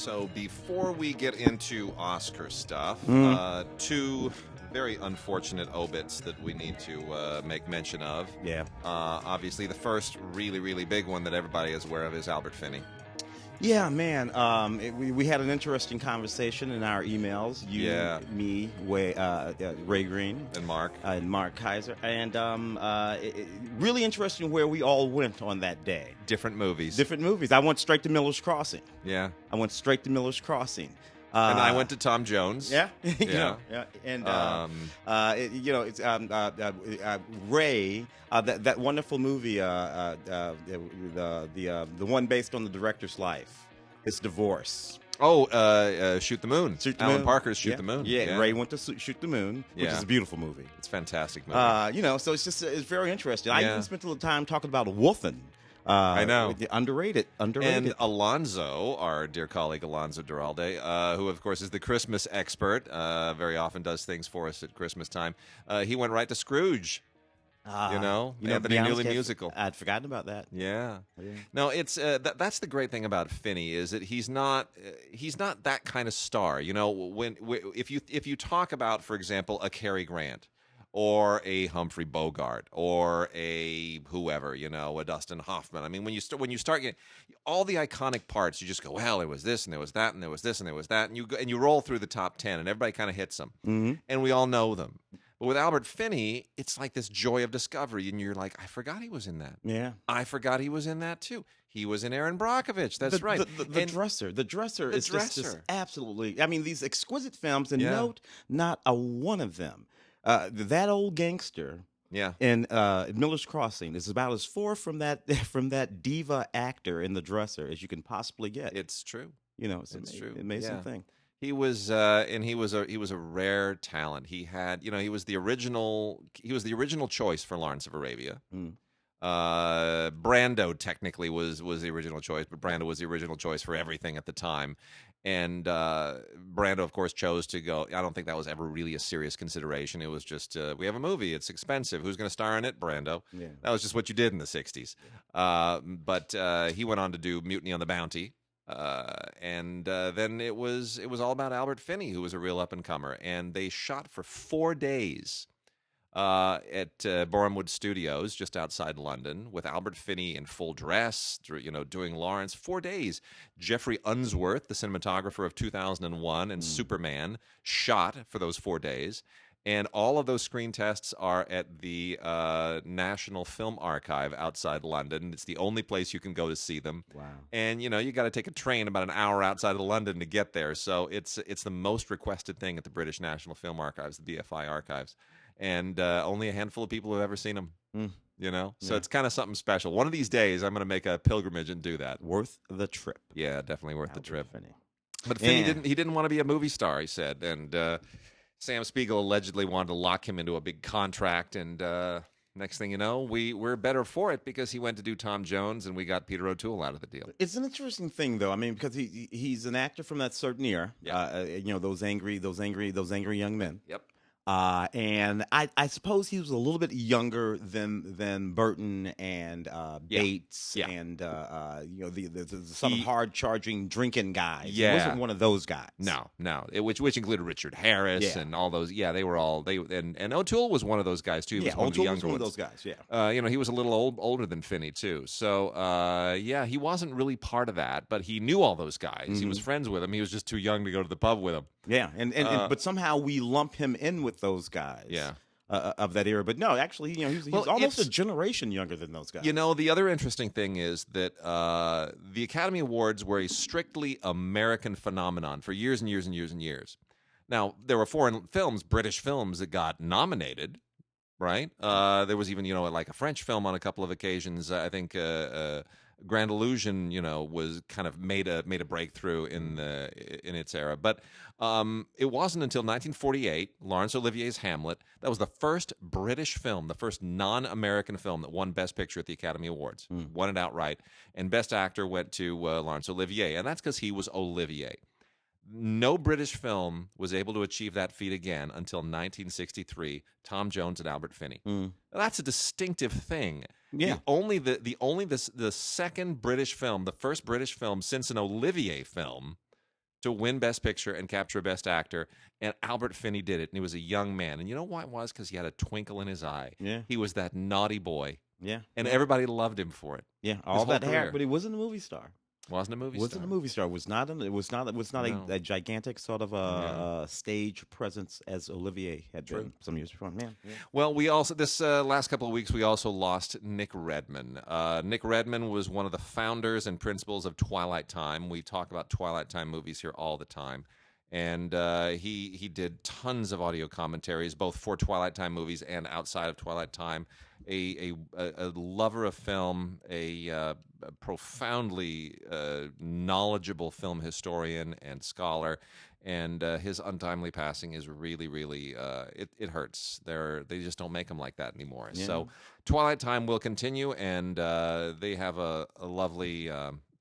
So before we get into Oscar stuff, two very unfortunate obits that we need to make mention of. Yeah. Obviously, the first really, really big one that everybody is aware of is Albert Finney. Yeah, man. We had an interesting conversation in our emails. You, me, Ray Green, and Mark Kaiser, and really interesting where we all went on that day. Different movies. I went straight to Miller's Crossing. Yeah. I went straight to Miller's Crossing. And I went to Tom Jones. Yeah, yeah. And Ray, that wonderful movie, the one based on the director's life, his divorce. Oh, Shoot the Moon. Alan Moon. Parker's Shoot the Moon. Yeah, Ray went to Shoot the Moon, which is a beautiful movie. It's a fantastic movie. So it's very interesting. I even spent a little time talking about Wolfen. I know. Underrated. And Alonzo, our dear colleague Alonzo Duralde, who, of course, is the Christmas expert, very often does things for us at Christmas time. He went right to Scrooge. Anthony Newley musical. I'd forgotten about that. Yeah. No, it's that's the great thing about Finney is that he's not that kind of star. You know, if you talk about, for example, a Cary Grant, or a Humphrey Bogart, or a whoever, a Dustin Hoffman. I mean, when you start getting all the iconic parts, you just go, well, there was this, and there was that, and there was this, and there was that, and you roll through the top 10, and everybody kind of hits them, and we all know them. But with Albert Finney, it's like this joy of discovery, and you're like, I forgot he was in that. Yeah, I forgot he was in that too. He was in Aaron Brockovich. That's right. The dresser is just absolutely. I mean, these exquisite films, and note not a one of them. That old gangster, in Miller's Crossing is about as far from that diva actor in The Dresser as you can possibly get. It's true. It's true. Amazing thing. He was, and he was a rare talent. He had, he was the original choice for Lawrence of Arabia. Brando technically was the original choice, but Brando was the original choice for everything at the time. And Brando, of course, chose to go. I don't think that was ever really a serious consideration. It was just, we have a movie. It's expensive. Who's going to star in it? Brando. Yeah. That was just what you did in the 60s. But he went on to do Mutiny on the Bounty. And then it was all about Albert Finney, who was a real up-and-comer. And they shot for 4 days at Borehamwood Studios, just outside London, with Albert Finney in full dress, doing Lawrence. 4 days. Jeffrey Unsworth, the cinematographer of 2001 and Superman, shot for those 4 days. And all of those screen tests are at the National Film Archive outside London. It's the only place you can go to see them. Wow. And, you got to take a train about an hour outside of London to get there. So it's the most requested thing at the British National Film Archives, the BFI archives. And only a handful of people have ever seen them, So it's kind of something special. One of these days, I'm going to make a pilgrimage and do that. Worth the trip. Yeah, definitely worth the trip. Finney. But Finney didn't want to be a movie star, he said. And Sam Spiegel allegedly wanted to lock him into a big contract. And next thing you know, we're better for it because he went to do Tom Jones and we got Peter O'Toole out of the deal. It's an interesting thing, though. I mean, because he's an actor from that certain era. Yeah. Those angry young men. Yep. And I suppose he was a little bit younger than Burton and Bates and the some hard charging drinking guys. Yeah. He wasn't one of those guys. No. Which included Richard Harris and all those. Yeah, they were all and O'Toole was one of those guys too. He was one O'Toole of the younger was one ones. of those guys. Yeah. He was a little older than Finney too. So he wasn't really part of that, but he knew all those guys. He was friends with them. He was just too young to go to the pub with them. Yeah, but somehow we lump him in with those guys. Yeah. Of that era, but no, actually, he's almost a generation younger than those guys. The other interesting thing is that the Academy Awards were a strictly American phenomenon for years and years and years and years. Now, there were foreign films, British films, that got nominated, right? There was even, like a French film on a couple of occasions. I think Grand Illusion, was kind of made a breakthrough in its era, but it wasn't until 1948, Laurence Olivier's Hamlet, that was the first British film, the first non-American film that won Best Picture at the Academy Awards, won it outright, and Best Actor went to Laurence Olivier, and that's because he was Olivier. No British film was able to achieve that feat again until 1963, Tom Jones and Albert Finney. That's a distinctive thing. Yeah. The second British film, the first British film since an Olivier film, to win Best Picture and capture Best Actor, and Albert Finney did it, and he was a young man. And you know why it was? Because he had a twinkle in his eye. Yeah. He was that naughty boy. Yeah. And everybody loved him for it. Yeah, all that hair, but he wasn't a movie star. Wasn't a movie star. Was not a gigantic sort of a stage presence as Olivier had been some years before. Yeah. Well, we also this last couple of weeks we also lost Nick Redman. Nick Redman was one of the founders and principals of Twilight Time. We talk about Twilight Time movies here all the time. And he did tons of audio commentaries, both for Twilight Time movies and outside of Twilight Time. A lover of film, a profoundly knowledgeable film historian and scholar, and his untimely passing is really, really it hurts. They just don't make them like that anymore. Yeah. So Twilight Time will continue, and they have a lovely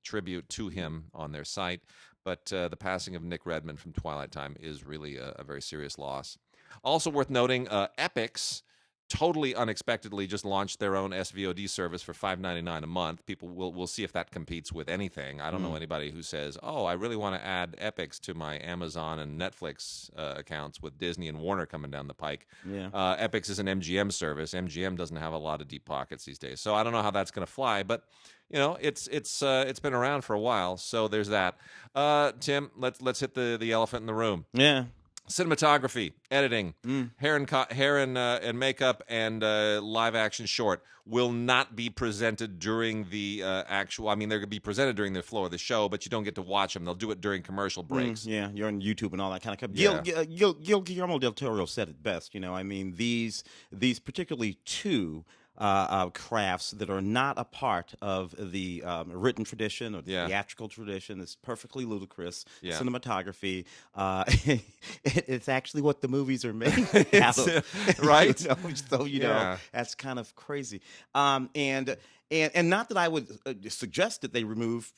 tribute to him on their site. But the passing of Nick Redman from Twilight Time is really a very serious loss. Also worth noting, Epix totally unexpectedly just launched their own SVOD service for $5.99 a month. People will see if that competes with anything. I don't know anybody who says, "Oh, I really want to add Epix to my Amazon and Netflix accounts with Disney and Warner coming down the pike." Yeah. Epix is an MGM service. MGM doesn't have a lot of deep pockets these days, so I don't know how that's going to fly. But you know, it's been around for a while, so there's that. Tim, let's hit the elephant in the room. Yeah. Cinematography, editing, hair and makeup, and live action short will not be presented during the actual. I mean, they're going to be presented during the flow of the show, but you don't get to watch them. They'll do it during commercial breaks. Yeah, you're on YouTube and all that kind of stuff. Yeah. Guillermo del Toro said it best. You know, I mean, these particularly two crafts that are not a part of the written tradition or the theatrical tradition. It's perfectly ludicrous. Cinematography. It's actually what the movies are made out of. Right? So, you know, that's kind of crazy. And not that I would suggest that they remove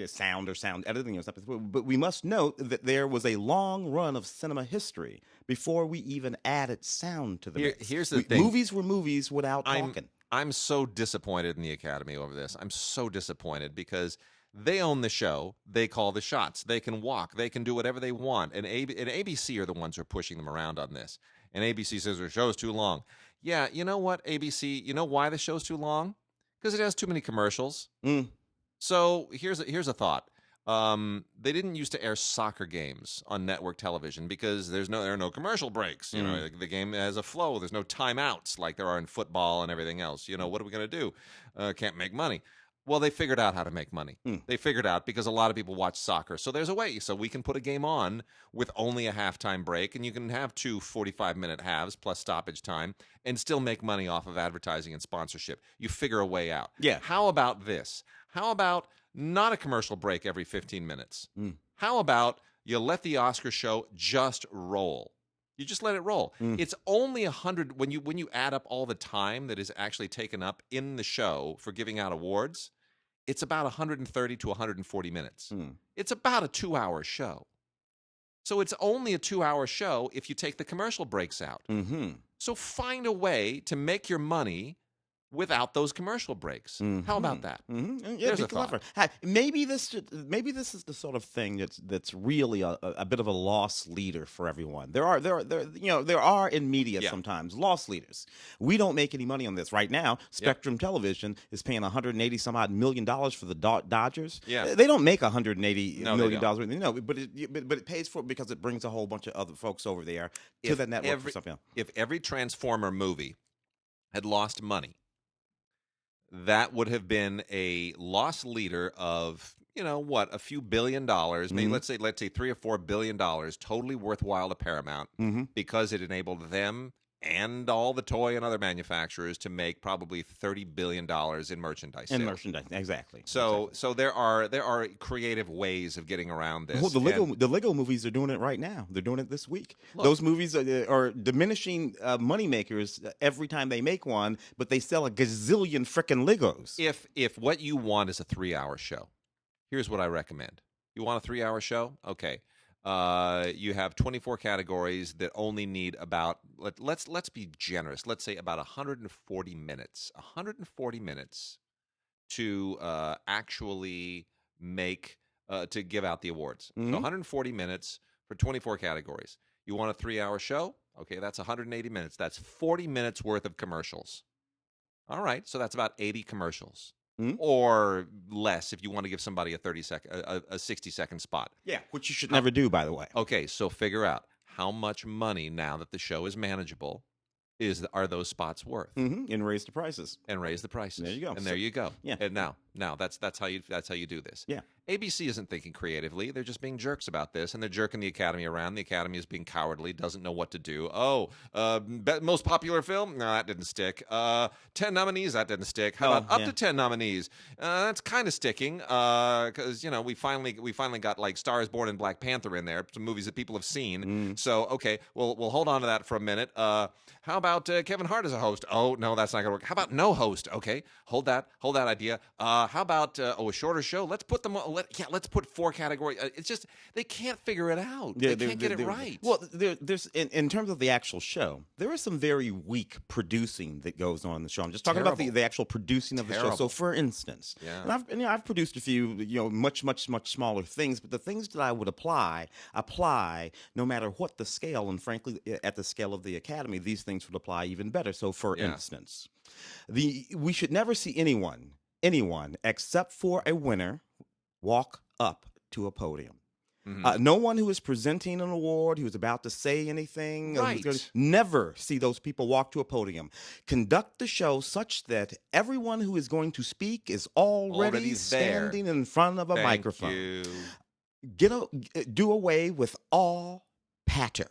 sound or sound editing or something, but we must note that there was a long run of cinema history before we even added sound to the mix. Here's the thing. Movies were movies without talking. I'm so disappointed in the Academy over this. I'm so disappointed because they own the show. They call the shots. They can walk. They can do whatever they want. And ABC are the ones who are pushing them around on this. And ABC says their show's too long. Yeah, you know what, ABC? You know why the show's too long? Because it has too many commercials. So here's a thought. They didn't used to air soccer games on network television because there are no commercial breaks. You know, the game has a flow. There's no timeouts like there are in football and everything else. You know, what are we going to do? Can't make money. Well, they figured out how to make money. They figured out because a lot of people watch soccer. So there's a way. So we can put a game on with only a halftime break, and you can have two 45-minute halves plus stoppage time and still make money off of advertising and sponsorship. You figure a way out. Yeah. How about this? How about not a commercial break every 15 minutes? How about you let the Oscar show just roll? You just let it roll. It's only 100 when you add up all the time that is actually taken up in the show for giving out awards. It's about 130 to 140 minutes. It's about a 2-hour show. So it's only a 2-hour show if you take the commercial breaks out. So find a way to make your money without those commercial breaks. How about that? Yeah, be clever. Maybe this is the sort of thing that's really a bit of a loss leader for everyone. There are in media sometimes loss leaders. We don't make any money on this right now. Spectrum Television is paying $180 million for the Dodgers. They don't make $180 million. No, but it pays for it because it brings a whole bunch of other folks over there to the network for something else. If every Transformer movie had lost money, that would have been a loss leader of, a few $1 billion, maybe let's say $3 or $4 billion, totally worthwhile to Paramount because it enabled them and all the toy and other manufacturers to make probably $30 billion in merchandise sales. Merchandise, exactly. So there are creative ways of getting around this. Well, the Lego movies are doing it right now. They're doing it this week. Look, those movies are diminishing moneymakers every time they make one, but they sell a gazillion frickin' Legos. If what you want is a 3-hour show, here's what I recommend. You want a 3-hour show? Okay. You have 24 categories that only need about, let's be generous, let's say about 140 minutes. 140 minutes to actually make to give out the awards. So 140 minutes for 24 categories. You want a 3-hour show? Okay, that's 180 minutes. That's 40 minutes worth of commercials. All right, so that's about 80 commercials. Or less if you want to give somebody a 60-second spot. Yeah, which you should never do, by the way. Okay, so figure out how much money, now that the show is manageable, are those spots worth? And raise the prices. There you go. And there you go. Yeah. And now that's how you do this. Yeah. ABC isn't thinking creatively. They're just being jerks about this, and they're jerking the Academy around. The Academy is being cowardly, doesn't know what to do. Most popular film? No, that didn't stick. 10 nominees? That didn't stick. How about up to 10 nominees? That's kind of sticking because we finally got like Stars Born and Black Panther in there, some movies that people have seen. So okay, we'll hold on to that for a minute. How about Kevin Hart as a host? Oh no, that's not gonna work. How about no host? Okay, hold that idea. How about a shorter show? Let's put them. Let's put 4 categories. It's just they can't figure it out. They can't get it right. Well, there's in terms of the actual show, there is some very weak producing that goes on in the show. I'm just talking about the actual producing of the show. So, for instance, and I've produced a few much smaller things, but the things that I would apply no matter what the scale, and frankly, at the scale of the Academy, these things would apply even better. So, for instance, we should never see anyone except for a winner walk up to a podium. No one who is presenting an award, who's about to say anything, never see those people walk to a podium. Conduct the show such that everyone who is going to speak is already standing in front of a microphone. Do away with all patter.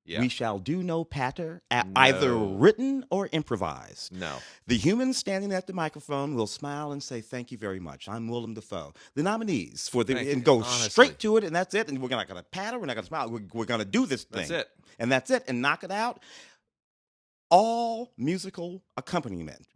Yeah. We shall do no patter, either written or improvised. No. The human standing at the microphone will smile and say, "Thank you very much. I'm Willem Dafoe." The nominees and go straight to it, and that's it. And we're not going to patter. We're not going to smile. We're going to do this thing. That's it. And knock it out. All musical accompaniment.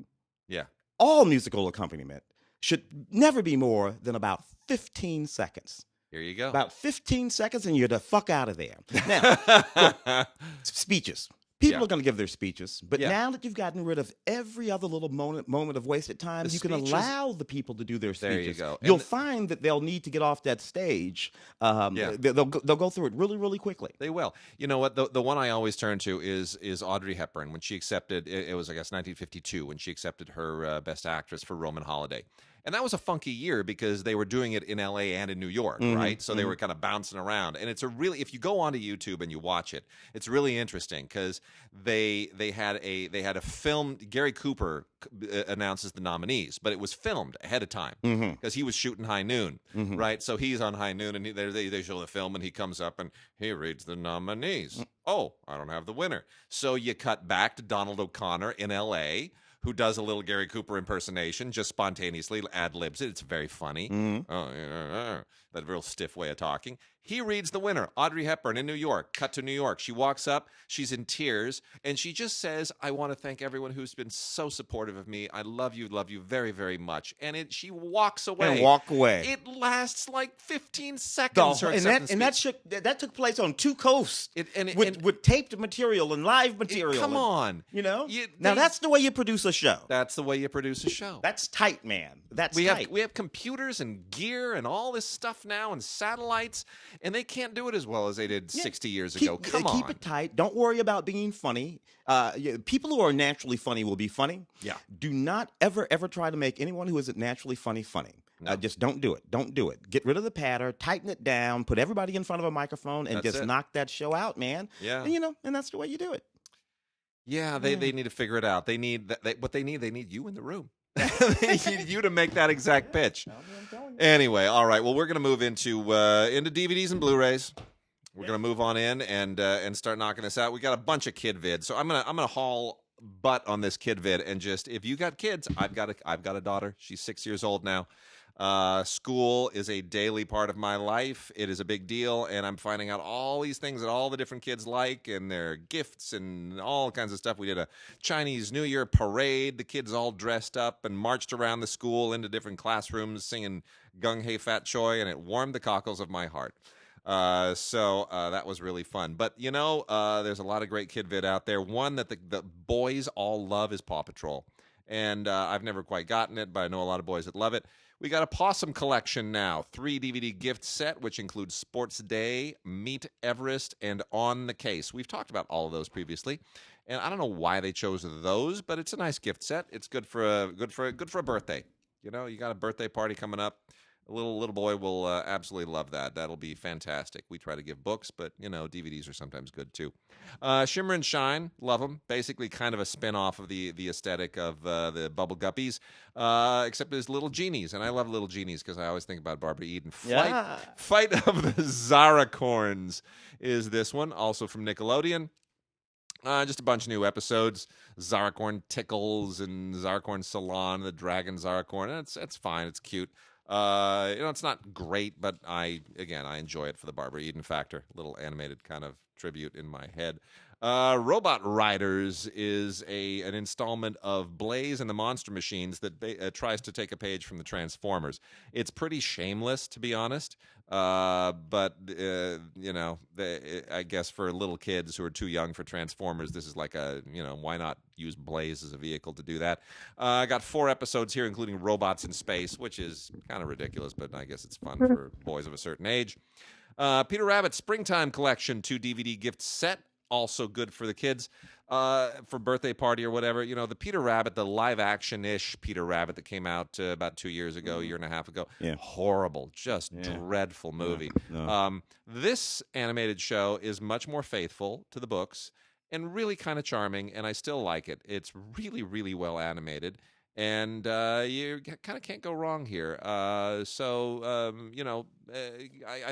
Yeah. All musical accompaniment should never be more than about 15 seconds. Here you go. About 15 seconds and you're the fuck out of there. Now, speeches. People are going to give their speeches. But now that you've gotten rid of every other little moment of wasted time, you can allow the people to do their speeches. There you go. You'll find that they'll need to get off that stage. They'll go through it really, really quickly. They will. You know what? The one I always turn to is Audrey Hepburn when she accepted, it was, I guess, 1952 when she accepted her Best Actress for Roman Holiday. And that was a funky year because they were doing it in L.A. and in New York, right? So they were kind of bouncing around. And it's if you go onto YouTube and you watch it, it's really interesting because they had a film. Gary Cooper announces the nominees, but it was filmed ahead of time because he was shooting High Noon, right? So he's on High Noon, and they show the film, and he comes up and he reads the nominees. Oh, I don't have the winner. So you cut back to Donald O'Connor in L.A., who does a little Gary Cooper impersonation, just spontaneously ad-libs it. It's very funny. That real stiff way of talking. He reads the winner, Audrey Hepburn in New York. Cut to New York. She walks up. She's in tears. And she just says, "I want to thank everyone who's been so supportive of me. I love you very, very much." And she walks away. It lasts like 15 seconds. That took place on 2 coasts with taped material and live material. Come on. Now that's the way you produce a show. That's the way you produce a show. That's tight, man. That's tight. We have computers and gear and all this stuff now and satellites. And they can't do it as well as they did 60 years ago. Come on. Keep it tight. Don't worry about being funny. People who are naturally funny will be funny. Yeah. Do not ever try to make anyone who isn't naturally funny. No. Just don't do it. Don't do it. Get rid of the patter. Tighten it down. Put everybody in front of a microphone and knock that show out, man. Yeah. And that's the way you do it. Yeah, they need to figure it out. They need they need you in the room. They need you to make that exact pitch. Anyway, all right. Well, we're going to move into DVDs and Blu-rays. We're going to move on in and start knocking this out. We got a bunch of kid vids, so I'm gonna haul butt on this kid vid and just if you got kids, I've got a daughter. She's 6 years old now. School is a daily part of my life. It is a big deal, and I'm finding out all these things that all the different kids like and their gifts and all kinds of stuff. We did a Chinese New Year parade. The kids all dressed up and marched around the school into different classrooms singing Gung Hei Fat Choi, and it warmed the cockles of my heart. So that was really fun. But, there's a lot of great kid vid out there. One that the boys all love is Paw Patrol. And I've never quite gotten it, but I know a lot of boys that love it. We got a Pawsome collection now. 3 DVD gift set, which includes Sports Day, Meet Everest, and On the Case. We've talked about all of those previously, and I don't know why they chose those, but it's a nice gift set. It's good for a birthday. You know, you got a birthday party coming up. A little boy will absolutely love that. That'll be fantastic. We try to give books, but, you know, DVDs are sometimes good, too. Shimmer and Shine, love them. Basically kind of a spin-off of the aesthetic of the Bubble Guppies, except there's little genies, and I love little genies because I always think about Barbara Eden. Fight of the Zahracorns is this one, also from Nickelodeon. Just a bunch of new episodes. Zahracorn Tickles and Zahracorn Salon, the Dragon Zahracorn. It's fine. It's cute. It's not great, but I enjoy it for the Barbara Eden factor. Little animated kind of tribute in my head. Robot Riders is an installment of Blaze and the Monster Machines that tries to take a page from the Transformers. It's pretty shameless, to be honest. But I guess for little kids who are too young for Transformers, this is like why not use Blaze as a vehicle to do that? I got 4 episodes here, including Robots in Space, which is kind of ridiculous, but I guess it's fun for boys of a certain age. Peter Rabbit Springtime Collection 2 DVD gift set. Also good for the kids for birthday party or whatever. You know, the Peter Rabbit, the live-action-ish Peter Rabbit that came out about 2 years ago, a year and a half ago. Yeah. Horrible, just dreadful movie. No. This animated show is much more faithful to the books and really kind of charming, and I still like it. It's really, really well animated. And you kind of can't go wrong here. I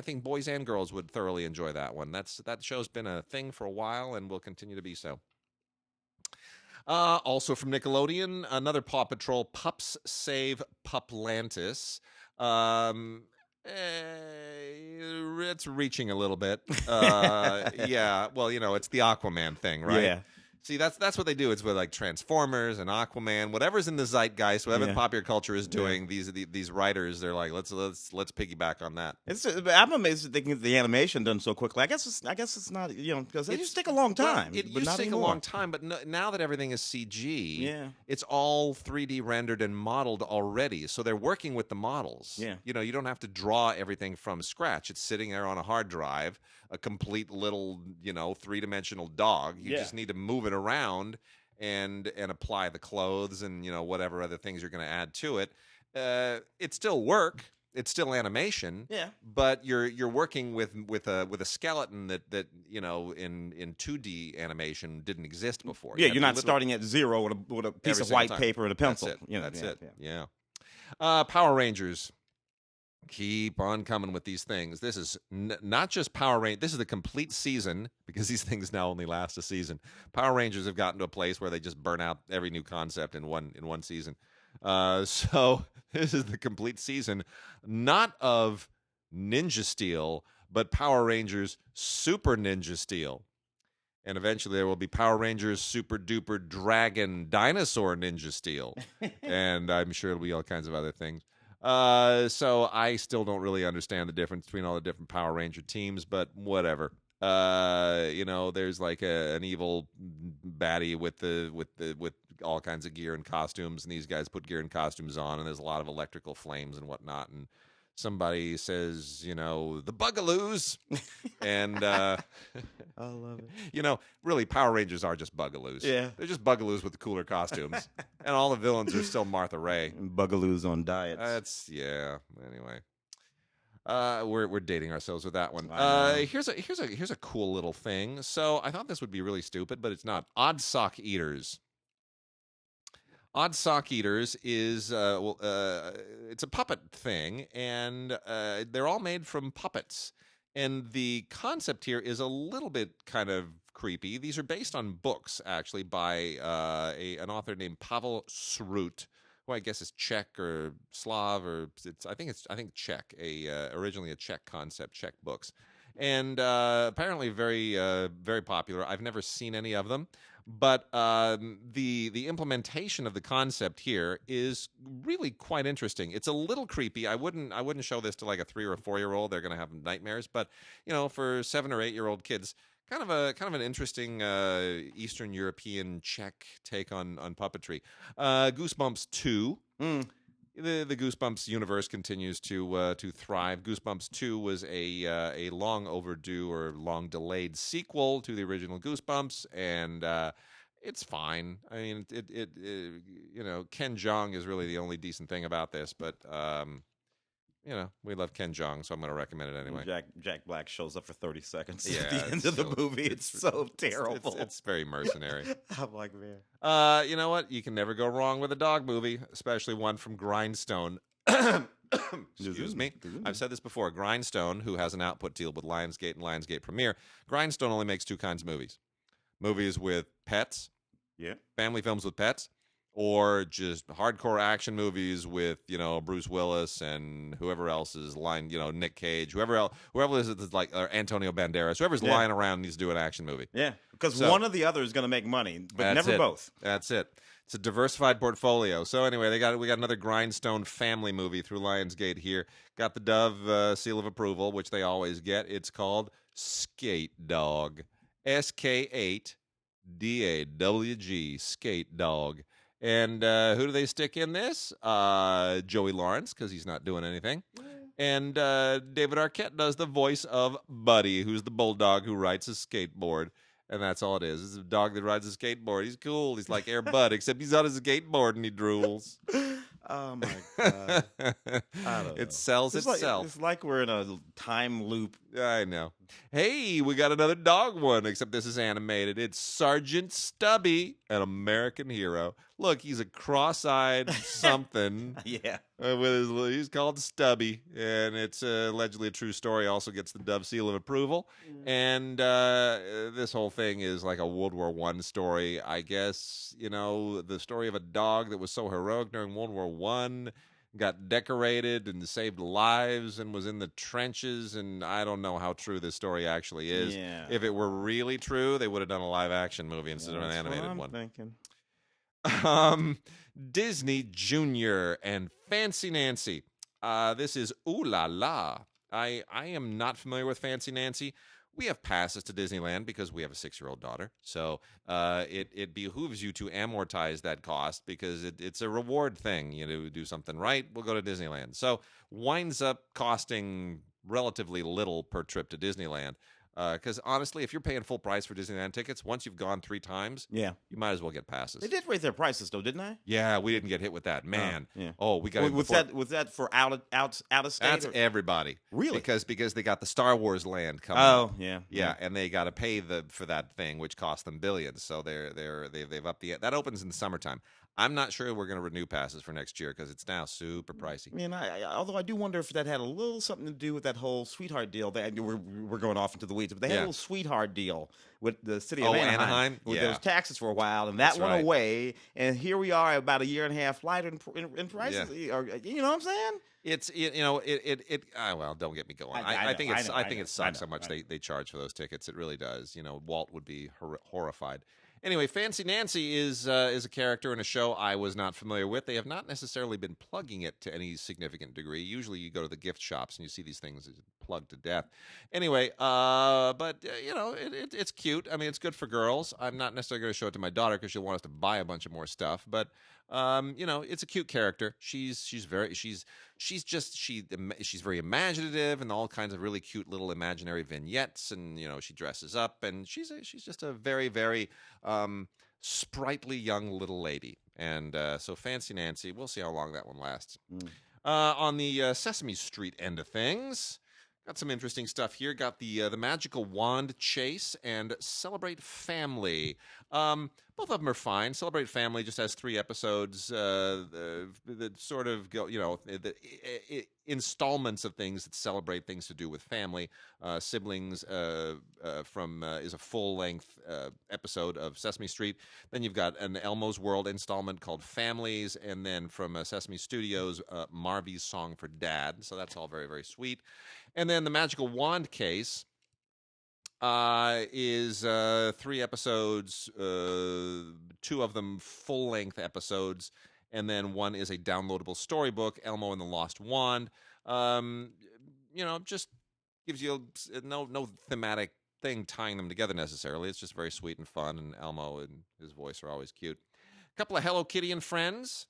think boys and girls would thoroughly enjoy that one. That show's been a thing for a while and will continue to be so. Also from Nickelodeon, another Paw Patrol, Pups Save Puplantis. It's reaching a little bit. Yeah, well, it's the Aquaman thing, right? Yeah. See, that's what they do. It's with like Transformers and Aquaman, whatever's in the zeitgeist, whatever popular culture is doing. These writers, they're like, let's piggyback on that. I'm amazed that they can get the animation done so quickly. I guess it's not because it used to take a long time. It used to take a long time, but now that everything is CG, it's all 3D rendered and modeled already. So they're working with the models. Yeah, you don't have to draw everything from scratch. It's sitting there on a hard drive, a complete little 3-dimensional dog. You just need to move it around and apply the clothes and whatever other things you're going to add to it. It's still work. It's still animation. Yeah. But you're working with a skeleton that in 2D animation didn't exist before. Yeah, you're not starting at zero with a piece of white paper and a pencil. That's it. Yeah. Power Rangers. Keep on coming with these things. This is not just Power Rangers. This is the complete season because these things now only last a season. Power Rangers have gotten to a place where they just burn out every new concept in one season. So this is the complete season, not of Ninja Steel, but Power Rangers Super Ninja Steel. And eventually there will be Power Rangers Super Duper Dragon Dinosaur Ninja Steel. And I'm sure it'll be all kinds of other things. So I still don't really understand the difference between all the different Power Ranger teams, but whatever. There's like an evil baddie with all kinds of gear and costumes, and these guys put gear and costumes on, and there's a lot of electrical flames and whatnot, and somebody says, the Bugaloos, and I love it. Really, Power Rangers are just Bugaloos. Yeah, they're just Bugaloos with the cooler costumes, and all the villains are still Martha Ray. And Bugaloos on diets. Anyway, we're dating ourselves with that one. Here's a cool little thing. So I thought this would be really stupid, but it's not. Oddsockeaters. Oddsockeaters is it's a puppet thing, and they're all made from puppets. And the concept here is a little bit kind of creepy. These are based on books, actually, by an author named Pavel Srut, who I guess is Czech or Slav, or I think Czech. Originally a Czech concept, Czech books, and apparently very very popular. I've never seen any of them. But the implementation of the concept here is really quite interesting. It's a little creepy. I wouldn't show this to like a 3 or a 4-year-old. They're going to have nightmares. But for 7 or 8-year-old kids, kind of an interesting Eastern European Czech take on puppetry. Goosebumps 2. the Goosebumps universe continues to thrive. Goosebumps 2 was a long overdue or long delayed sequel to the original Goosebumps, and it's fine. I mean, Ken Jeong is really the only decent thing about this, but we love Ken Jeong, so I'm going to recommend it anyway. Jack Black shows up for 30 seconds at the end of the movie. It's so terrible. It's very mercenary. I'm like, man. You know what? You can never go wrong with a dog movie, especially one from Grindstone. Excuse me. I've said this before. Grindstone, who has an output deal with Lionsgate and Lionsgate Premiere, Grindstone only makes two kinds of movies. Movies with pets, family films with pets, or just hardcore action movies with, Bruce Willis and whoever else is lying, Nick Cage, whoever is like Antonio Banderas, whoever's lying around needs to do an action movie. Yeah, because one or the other is going to make money, but never both. That's it. It's a diversified portfolio. So anyway, we got another Grindstone family movie through Lionsgate here. Got the Dove seal of approval, which they always get. It's called Skate Dog. SK8DAWG, Skate Dog. And who do they stick in this? Joey Lawrence, because he's not doing anything. And David Arquette does the voice of Buddy, who's the bulldog who rides a skateboard. And that's all it is. It's a dog that rides a skateboard. He's cool. He's like Air Bud, except he's on his skateboard and he drools. Oh, my God. I don't know. It sells itself. It's like we're in a time loop. I know. Hey, we got another dog one, except this is animated. It's Sergeant Stubby, an American hero. Look, he's a cross-eyed something. Yeah. He's called Stubby, and it's allegedly a true story. Also gets the Dove seal of approval. And this whole thing is like a World War I story. I guess, the story of a dog that was so heroic during World War I, got decorated and saved lives and was in the trenches, and I don't know how true this story actually is. Yeah. If it were really true, they would have done a live-action movie instead of an animated one. Thinking. Disney Junior and Fancy Nancy. This is Ooh La La. I am not familiar with Fancy Nancy. We have passes to Disneyland because we have a 6-year-old daughter. So it behooves you to amortize that cost because it's a reward thing. Do something right, we'll go to Disneyland. So winds up costing relatively little per trip to Disneyland. Because honestly, if you're paying full price for Disneyland tickets, once you've gone 3 times, you might as well get passes. They did raise their prices, though, didn't they? Yeah, we didn't get hit with that, man. We got was that for out of state? That's everybody, really, because they got the Star Wars land coming. Oh, yeah, and they got to pay for that thing, which cost them billions. So they've upped that opens in the summertime. I'm not sure we're going to renew passes for next year because it's now super pricey. Although I do wonder if that had a little something to do with that whole sweetheart deal. We're going off into the weeds, but they had a little sweetheart deal with the city of Anaheim. With those taxes for a while, and that went away. And here we are about a year and a half lighter in prices. Yeah. You know what I'm saying? It's well, don't get me going. I think it sucks how much they charge for those tickets. It really does. Walt would be horrified. Anyway, Fancy Nancy is a character in a show I was not familiar with. They have not necessarily been plugging it to any significant degree. Usually you go to the gift shops and you see these things plugged to death. Anyway, it's cute. I mean, it's good for girls. I'm not necessarily going to show it to my daughter because she'll want us to buy a bunch of more stuff. But it's a cute character. She's very imaginative and all kinds of really cute little imaginary vignettes, and she dresses up, and she's just a very, very sprightly young little lady. And so Fancy Nancy, we'll see how long that one lasts. On the Sesame Street end of things, got some interesting stuff here. Got the Magical Wand Chase and Celebrate Family. Both of them are fine. Celebrate Family just has 3 episodes that sort of go, installments of things that celebrate things to do with family. Siblings is a full-length episode of Sesame Street. Then you've got an Elmo's World installment called Families, and then from Sesame Studios, Marvy's Song for Dad. So that's all very, very sweet. And then the Magical Wand Case is 3 episodes, 2 of them full-length episodes, and then 1 is a downloadable storybook, Elmo and the Lost Wand. Just gives you no thematic thing tying them together necessarily. It's just very sweet and fun, and Elmo and his voice are always cute. A couple of Hello Kitty and Friends.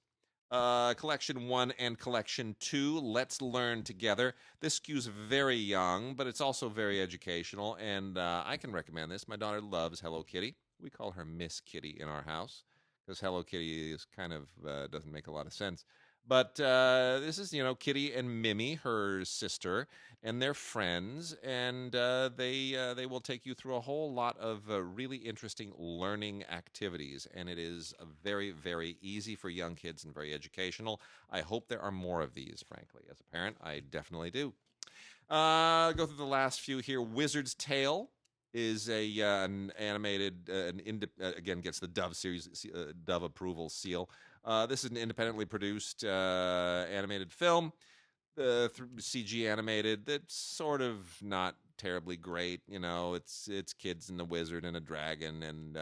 Collection 1 and Collection 2, Let's Learn Together. This skews very young, but it's also very educational, and I can recommend this. My daughter loves Hello Kitty. We call her Miss Kitty in our house, because Hello Kitty is kind of doesn't make a lot of sense. But this is, Kitty and Mimi, her sister, and they're friends, and they will take you through a whole lot of really interesting learning activities, and it is very, very easy for young kids and very educational. I hope there are more of these, frankly. As a parent, I definitely do. Go through the last few here. Wizard's Tale is an animated, again, gets the Dove series, Dove approval seal. This is an independently produced animated film, CG animated. That's sort of not terribly great. It's kids and a wizard and a dragon, and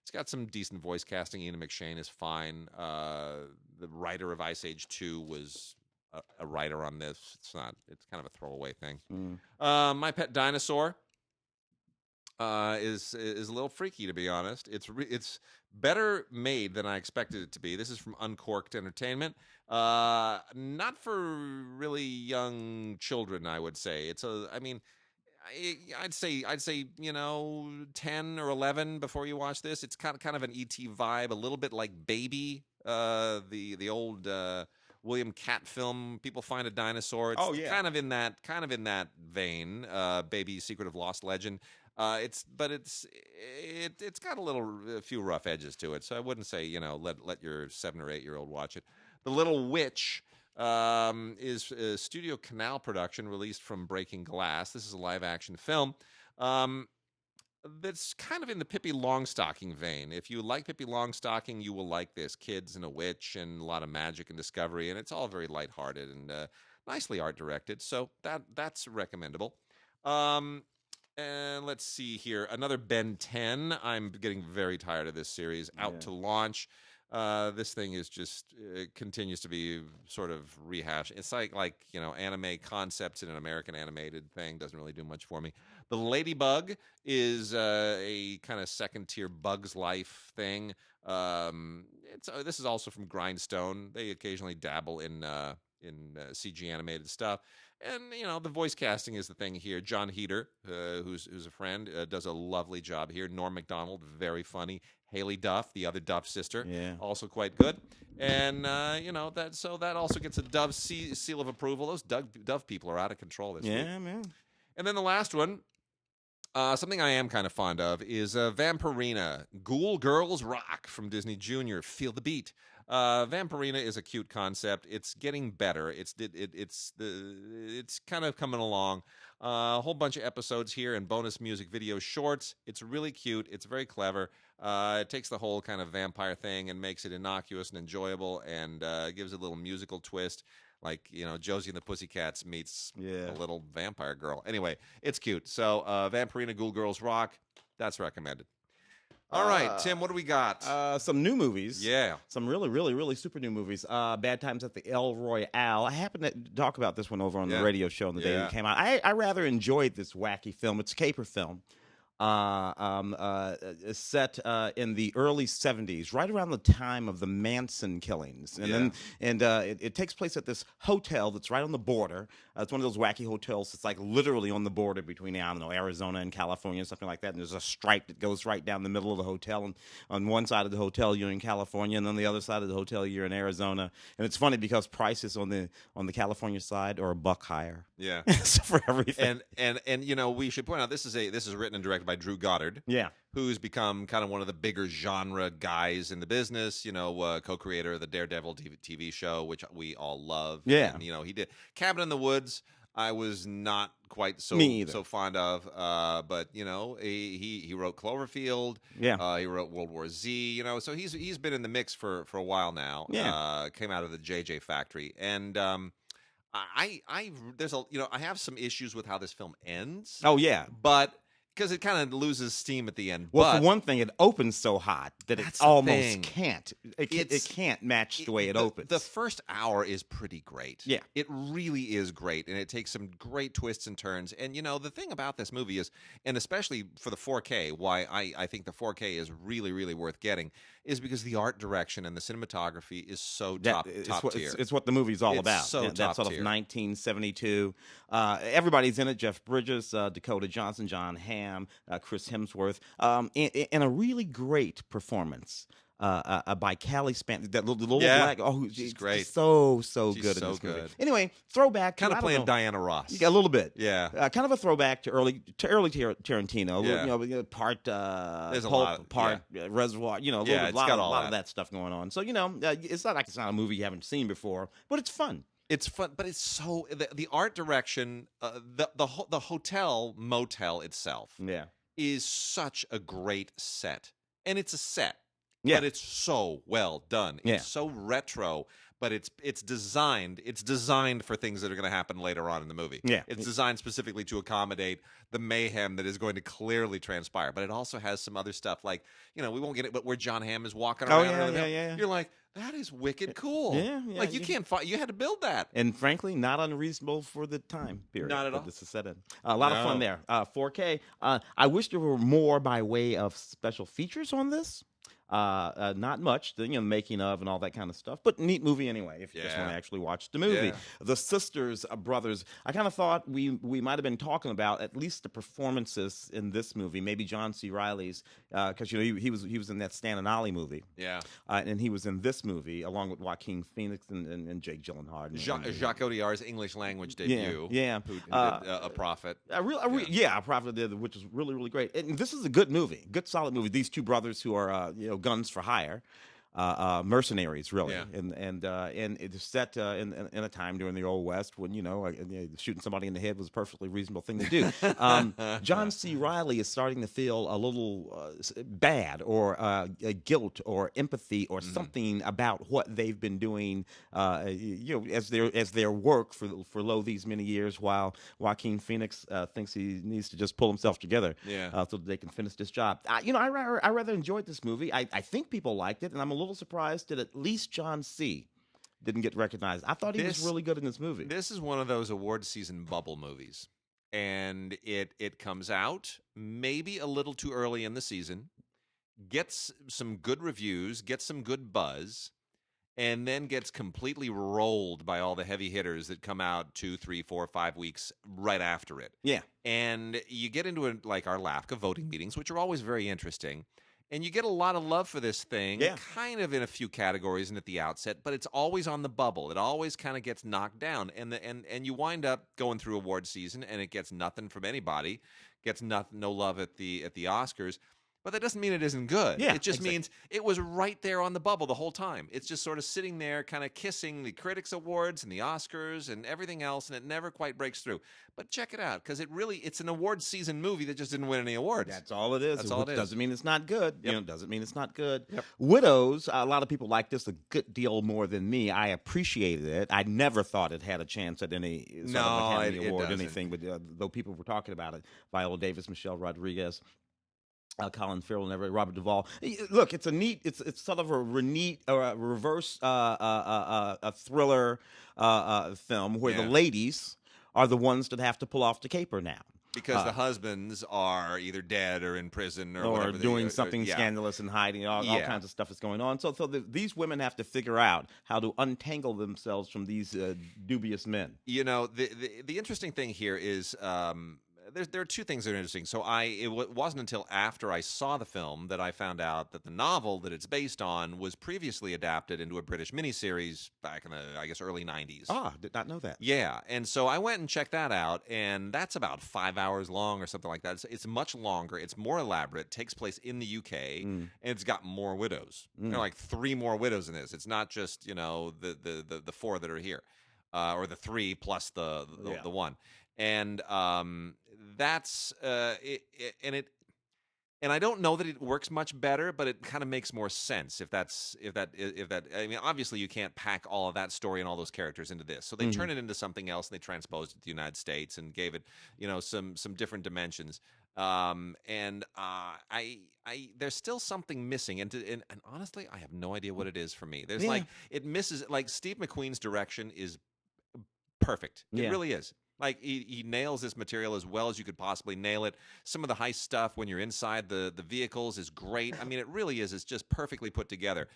it's got some decent voice casting. Ian McShane is fine. The writer of Ice Age 2 was a writer on this. It's kind of a throwaway thing. My Pet Dinosaur is a little freaky, to be honest. It's better made than I expected it to be. This is from Uncorked Entertainment. Not for really young children, I would say. I'd say 10 or 11 before you watch this. It's kind of an ET vibe, a little bit like Baby, the old William Catt film. People Find a Dinosaur. It's kind of in that vein. Baby, Secret of Lost Legend. It's got a few rough edges to it, so I wouldn't say let your 7 or 8 year old watch it. The Little Witch is a Studio Canal production released from Breaking Glass. This is a live action film that's kind of in the Pippi Longstocking vein. If you like Pippi Longstocking, you will like this. Kids and a witch and a lot of magic and discovery, and it's all very lighthearted and nicely art directed. So that's recommendable. And let's see here. Another Ben 10. I'm getting very tired of this series. Out to launch. This thing is just continues to be sort of rehashed. It's like anime concepts in an American animated thing. Doesn't really do much for me. The Ladybug is a kind of second tier Bugs Life thing. This is also from Grindstone. They occasionally dabble in CG animated stuff. And, the voice casting is the thing here. John Heder, who's a friend, does a lovely job here. Norm Macdonald, very funny. Haley Duff, the other Duff sister, also quite good. And, that also gets a Dove seal of approval. Those Dove people are out of control this week. Yeah, man. And then the last one, something I am kind of fond of, is Vampirina, Ghoul Girls Rock from Disney Junior. Feel the beat. Vampirina is a cute concept. It's getting better. It's kind of coming along. A whole bunch of episodes here and bonus music video shorts. It's really cute. It's very clever. It takes the whole kind of vampire thing and makes it innocuous and enjoyable, and gives it a little musical twist. Like, Josie and the Pussycats meets a little vampire girl. Anyway, it's cute. So Vampirina, Ghoul Girls Rock, that's recommended. All right, Tim, what do we got? Some new movies. Yeah. Some really, really, really super new movies. Bad Times at the El Royale. I happened to talk about this one over on the radio show on the day it came out. I rather enjoyed this wacky film. It's a caper film. Set in the early 70s, right around the time of the Manson killings. And it takes place at this hotel that's right on the border. It's one of those wacky hotels that's like literally on the border between, Arizona and California, something like that. And there's a stripe that goes right down the middle of the hotel. And on one side of the hotel, you're in California, and on the other side of the hotel, you're in Arizona. And it's funny because prices on the California side are $1 higher. Yeah. So for everything. And we should point out this is written and directed by Drew Goddard, who's become kind of one of the bigger genre guys in the business. Co-creator of the Daredevil TV show, which we all love. Yeah, and, he did Cabin in the Woods. I was not quite so fond of, but he wrote Cloverfield. Yeah, he wrote World War Z. So he's been in the mix for a while now. Yeah, came out of the JJ Factory, and I have some issues with how this film ends. Oh yeah, but because it kind of loses steam at the end. Well, but for one thing, it opens so hot that it almost can't. It can't match the way it opens. The first hour is pretty great. Yeah. It really is great, and it takes some great twists and turns. And, the thing about this movie is, and especially for the 4K, why I think the 4K is really, really worth getting, is because the art direction and the cinematography is so top tier. It's what the movie's all about. So that sort of 1972. Everybody's in it. Jeff Bridges, Dakota Johnson, John Hamm, Chris Hemsworth, in a really great performance by Callie Span. That little black. Oh, she's great. So she's good so in this good. movie. Anyway, throwback. Kind of playing Diana Ross. Yeah, a little bit. Yeah. Kind of a throwback to early Tarantino. Yeah. Part There's Pulp, part Reservoir. A lot of that stuff going on. So it's not like it's not a movie you haven't seen before, but it's fun. It's fun, but it's so the art direction, the hotel motel itself, is such a great set, and it's a set, but it's so well done. It's so retro, but it's designed for things that are going to happen later on in the movie. Yeah, it's designed specifically to accommodate the mayhem that is going to clearly transpire. But it also has some other stuff like we won't get it, but where John Hamm is walking around. You're like, that is wicked cool. Yeah. Like you can't find. You had to build that, and frankly, not unreasonable for the time period. Not at all. This is set in a lot of fun there. 4K. I wish there were more by way of special features on this. Not much, the making of and all that kind of stuff, but neat movie anyway. If you just want to actually watch the movie, the sisters, brothers. I kind of thought we might have been talking about at least the performances in this movie. Maybe John C. Reilly's, because he was in that Stan and Ollie movie. Yeah, and he was in this movie along with Joaquin Phoenix and Jake Gyllenhaal. Jacques Audiard's English language debut. Yeah. Who did A Prophet. A Prophet did, which is really, really great. And this is a good movie, good solid movie. These two brothers who are guns for hire, mercenaries, really, and it's set in a time during the Old West when shooting somebody in the head was a perfectly reasonable thing to do. John C. Reilly is starting to feel a little bad or guilt or empathy or something about what they've been doing, as their work for these many years, while Joaquin Phoenix thinks he needs to just pull himself together, so that they can finish this job. I rather enjoyed this movie. I think people liked it, and I'm a little surprised that at least John C. didn't get recognized. I thought he was really good in this movie. This is one of those award season bubble movies, and it comes out maybe a little too early in the season, gets some good reviews, gets some good buzz, and then gets completely rolled by all the heavy hitters that come out 2, 3, 4, 5 weeks right after it. Yeah. And you get into our LAFCA voting meetings, which are always very interesting. And you get a lot of love for this thing, kind of in a few categories and at the outset, but it's always on the bubble. It always kind of gets knocked down, and you wind up going through award season, and it gets nothing from anybody, gets no love at the Oscars. But that doesn't mean it isn't good. Yeah, it just means it was right there on the bubble the whole time. It's just sort of sitting there kind of kissing the Critics Awards and the Oscars and everything else, and it never quite breaks through. But check it out, because it's an award season movie that just didn't win any awards. That's all it is. That's all it is. Doesn't mean it's not good. Yep. Doesn't mean it's not good. Yep. Widows, a lot of people like this a good deal more than me. I appreciated it. I never thought it had a chance at any sort of Academy Award or anything, but though people were talking about it, Viola Davis, Michelle Rodriguez, Colin Farrell and Robert Duvall. Look, it's sort of a neat reverse a thriller film where the ladies are the ones that have to pull off the caper now. Because the husbands are either dead or in prison or doing something scandalous and hiding. All kinds of stuff is going on. So these women have to figure out how to untangle themselves from these dubious men. The interesting thing here is there are two things that are interesting. So it wasn't until after I saw the film that I found out that the novel that it's based on was previously adapted into a British miniseries back in the, I guess, early 90s. Did not know that. Yeah, and so I went and checked that out, and that's about 5 hours long or something like that. It's much longer. It's more elaborate. Takes place in the UK, and it's got more widows. There are like 3 more widows in this. It's not just the 4 that are here, or the 3 plus the one. And that's and I don't know that it works much better, but it kind of makes more sense if that. I mean, obviously you can't pack all of that story and all those characters into this, so they turn it into something else and they transposed it to the United States and gave it some different dimensions. There's still something missing, and honestly, I have no idea what it is for me. There's like it misses. Like Steve McQueen's direction is perfect. It really is. Like he nails this material as well as you could possibly nail it. Some of the heist stuff when you're inside the vehicles is great. I mean, it really is. It's just perfectly put together.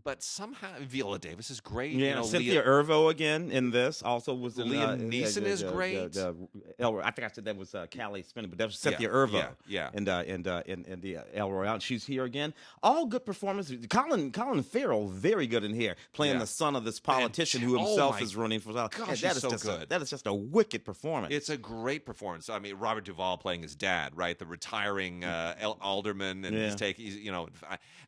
But somehow Viola Davis is great. Yeah, Cynthia Erivo again in this also was in, Liam Neeson is great. I think I said that was Callie Spinney, but that was Cynthia Erivo. Yeah. And the El Royale, she's here again. All good performances. Colin Farrell, very good in here, playing the son of this politician who himself is running for. Gosh, that is so good. That is just a wicked performance. It's a great performance. I mean, Robert Duvall playing his dad, right? The retiring alderman, and I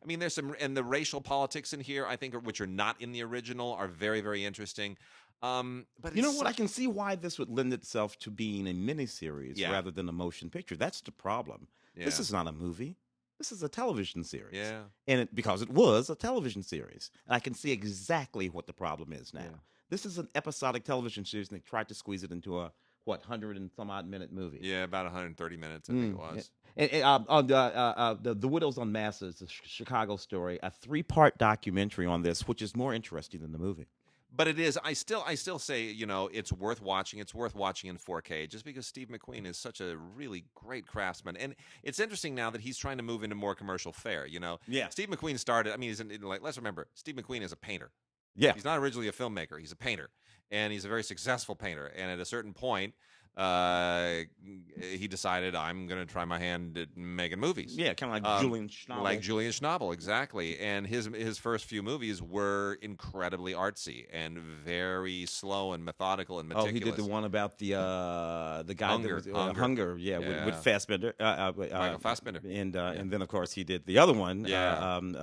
mean, there's some, and the racial politics in here, I think, which are not in the original, are very, very interesting. But you know what? I can see why this would lend itself to being a miniseries rather than a motion picture. That's the problem. Yeah. This is not a movie. This is a television series. Yeah. And because it was a television series. And I can see exactly what the problem is now. Yeah. This is an episodic television series, and they tried to squeeze it into a 100 and some odd minute movie. Yeah, about 130 minutes, I think it was. The Widows on Masses, a Chicago story, a 3-part documentary on this, which is more interesting than the movie. But it is. I still say, it's worth watching. It's worth watching in 4K, just because Steve McQueen is such a really great craftsman, and it's interesting now that he's trying to move into more commercial fare. Yeah. Steve McQueen started. I mean, let's remember, Steve McQueen is a painter. Yeah. He's not originally a filmmaker. He's a painter, and he's a very successful painter. And at a certain point, he decided, I'm going to try my hand at making movies. Yeah, kind of like Julian Schnabel. Like Julian Schnabel, exactly. And his first few movies were incredibly artsy and very slow and methodical and meticulous. Oh, he did the one about the guy Hunger. that was Hunger, with Fassbender. Michael Fassbender. And then, of course, he did the other one. And